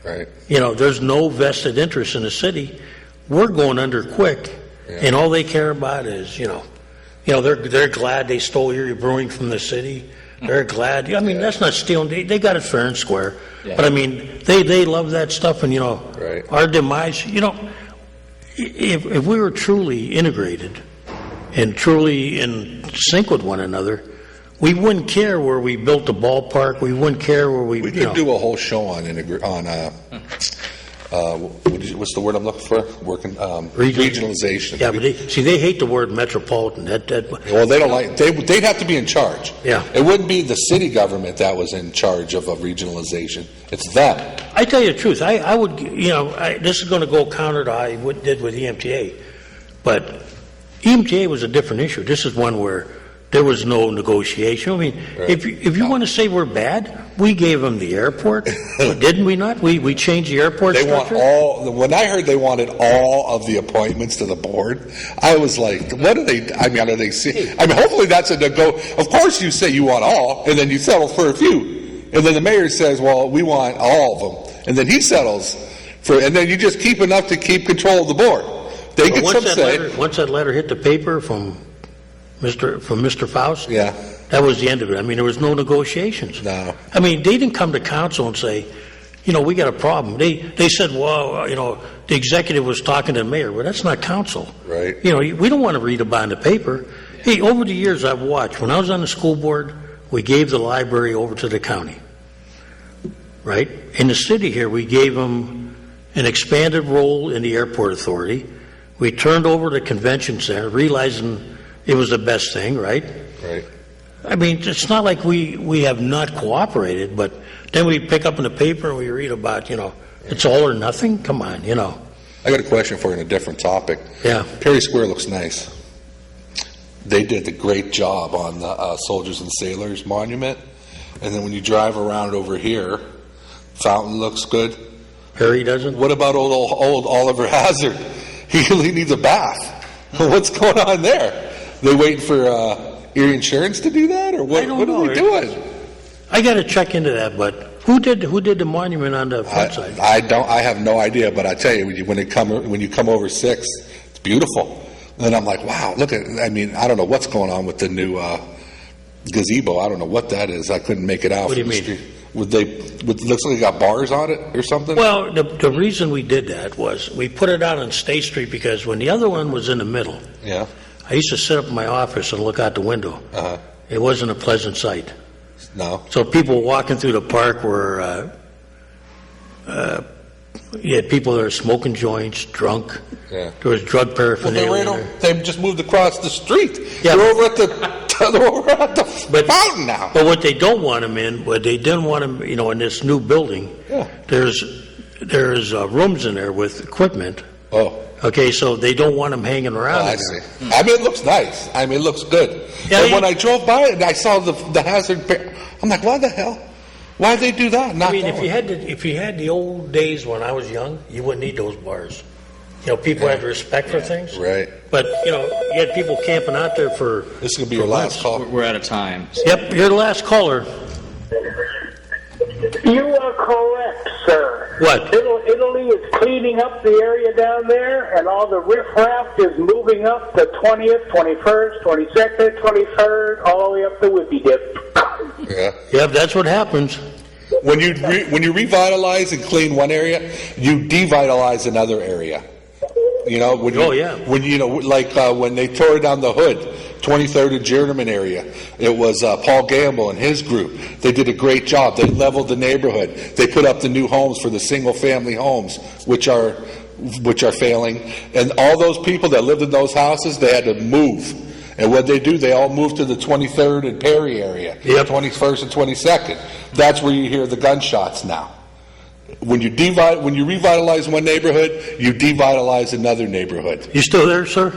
Right. You know, there's no vested interest in the city. We're going under quick, and all they care about is, you know, they're glad they stole Erie Brewing from the city. They're glad. I mean, that's not stealing. They got it fair and square. Yeah. But I mean, they love that stuff, and you know, our demise. You know, if we were truly integrated and truly in sync with one another, we wouldn't care where we built the ballpark. We wouldn't care where we. We could do a whole show on what's the word I'm looking for? Regionalization. Yeah, but they hate the word metropolitan. Well, they don't like. They'd have to be in charge. Yeah. It wouldn't be the city government that was in charge of a regionalization. It's them. I tell you the truth. I would. You know, this is going to go counter to how I did with EMTA, but EMTA was a different issue. This is one where there was no negotiation. I mean, if you want to say we're bad, we gave them the airport, didn't we not? We changed the airport structure. When I heard they wanted all of the appointments to the board, I was like, what are they? I mean, are they? I mean, hopefully that's a go. Of course, you say you want all, and then you settle for a few, and then the mayor says, well, we want all of them, and then he settles for, and then you just keep enough to keep control of the board. They get some say. Once that letter hit the paper from Mr. Faust, yeah, that was the end of it. I mean, there was no negotiations. No. I mean, they didn't come to council and say, you know, we got a problem. They said, well, you know, the executive was talking to the mayor. Well, that's not council. Right. You know, we don't want to read about in the paper. Hey, over the years I've watched, when I was on the school board, we gave the library over to the county. Right? In the city here, we gave them an expanded role in the airport authority. We turned over the convention center, realizing it was the best thing, right? Right. I mean, it's not like we have not cooperated, but then we pick up in the paper and we read about, you know, it's all or nothing. Come on, you know. I got a question for you on a different topic. Yeah. Perry Square looks nice. They did a great job on the Soldiers and Sailors Monument. And then when you drive around over here, Fountain looks good. Harry doesn't? What about old Oliver Hazard? He needs a bath. What's going on there? They waiting for Erie Insurance to do that, or what? I don't What know. are they doing? I got to check into that, but who did the monument on the front side? I have no idea, but I tell you, when you come over 6th, it's beautiful. And I'm like, wow, look at. I mean, I don't know what's going on with the new gazebo. I don't know what that is. I couldn't make it out. What do you from the mean? street. Looks like they got bars on it or something? Well, the reason we did that was we put it out on State Street because when the other one was in the middle, Yeah. I used to sit up in my office and look out the window. Uh-huh. It wasn't a pleasant sight. No. So people walking through the park were, you had people that were smoking joints, drunk. Yeah. There was drug Well, paraphernalia. in there. they just moved across the street. Yeah. They're over at the fountain now. But what they don't want them in, what they didn't want them, in this new building, Yeah. there's rooms in there with equipment. Oh. Okay, so they don't want them hanging around. I in see. there. I mean, it looks nice. I mean, it looks good. Yeah, And when I drove by it and I saw the hazard, I'm like, why the hell? Why'd they do that? Not I mean, if going. you had the old days when I was young, you wouldn't need those bars. People had respect for things. Right. But you had people camping out there for. This is going to be your last call. We're out of time. Yep, you're the last caller. You are correct, sir. What? Italy is cleaning up the area down there, and all the riffraff is moving up the 20th, 21st, 22nd, 23rd, all the way up the Whippy Dip. Yeah. Yep, that's what happens. When you revitalize and clean one area, you devitalize another area. When you, Oh, yeah. When they tore down the Hood, 23rd and Jerniman area, it was Paul Gamble and his group. They did a great job. They leveled the neighborhood. They put up the new homes for the single-family homes, which are failing. And all those people that lived in those houses, they had to move. And what they do, they all moved to the 23rd and Perry area, Yep. 21st and 22nd. That's where you hear the gunshots now. When you revitalize one neighborhood, you devitalize another neighborhood. You still there, sir?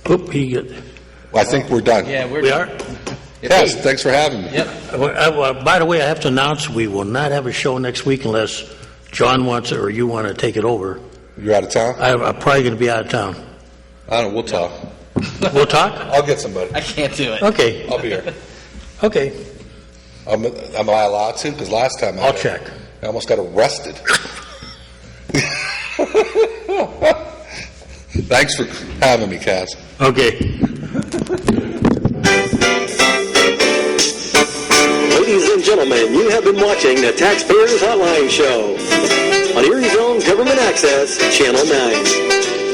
Oop, I think we're done. Yeah, we are. Yes, thanks for having me. Yep. By the way, I have to announce we will not have a show next week unless John wants it or you want to take it over. You're out of town? I'm probably going to be out of town. I don't know, we'll talk. We'll talk? I'll get somebody. I can't do it. Okay. I'll be here. Okay. Am I allowed to? Because last time I'll check. I almost got arrested. Thanks for having me, Kaz. Okay. Ladies and gentlemen, you have been watching the Taxpayers Hotline Show on Erie's own Government Access, Channel 9.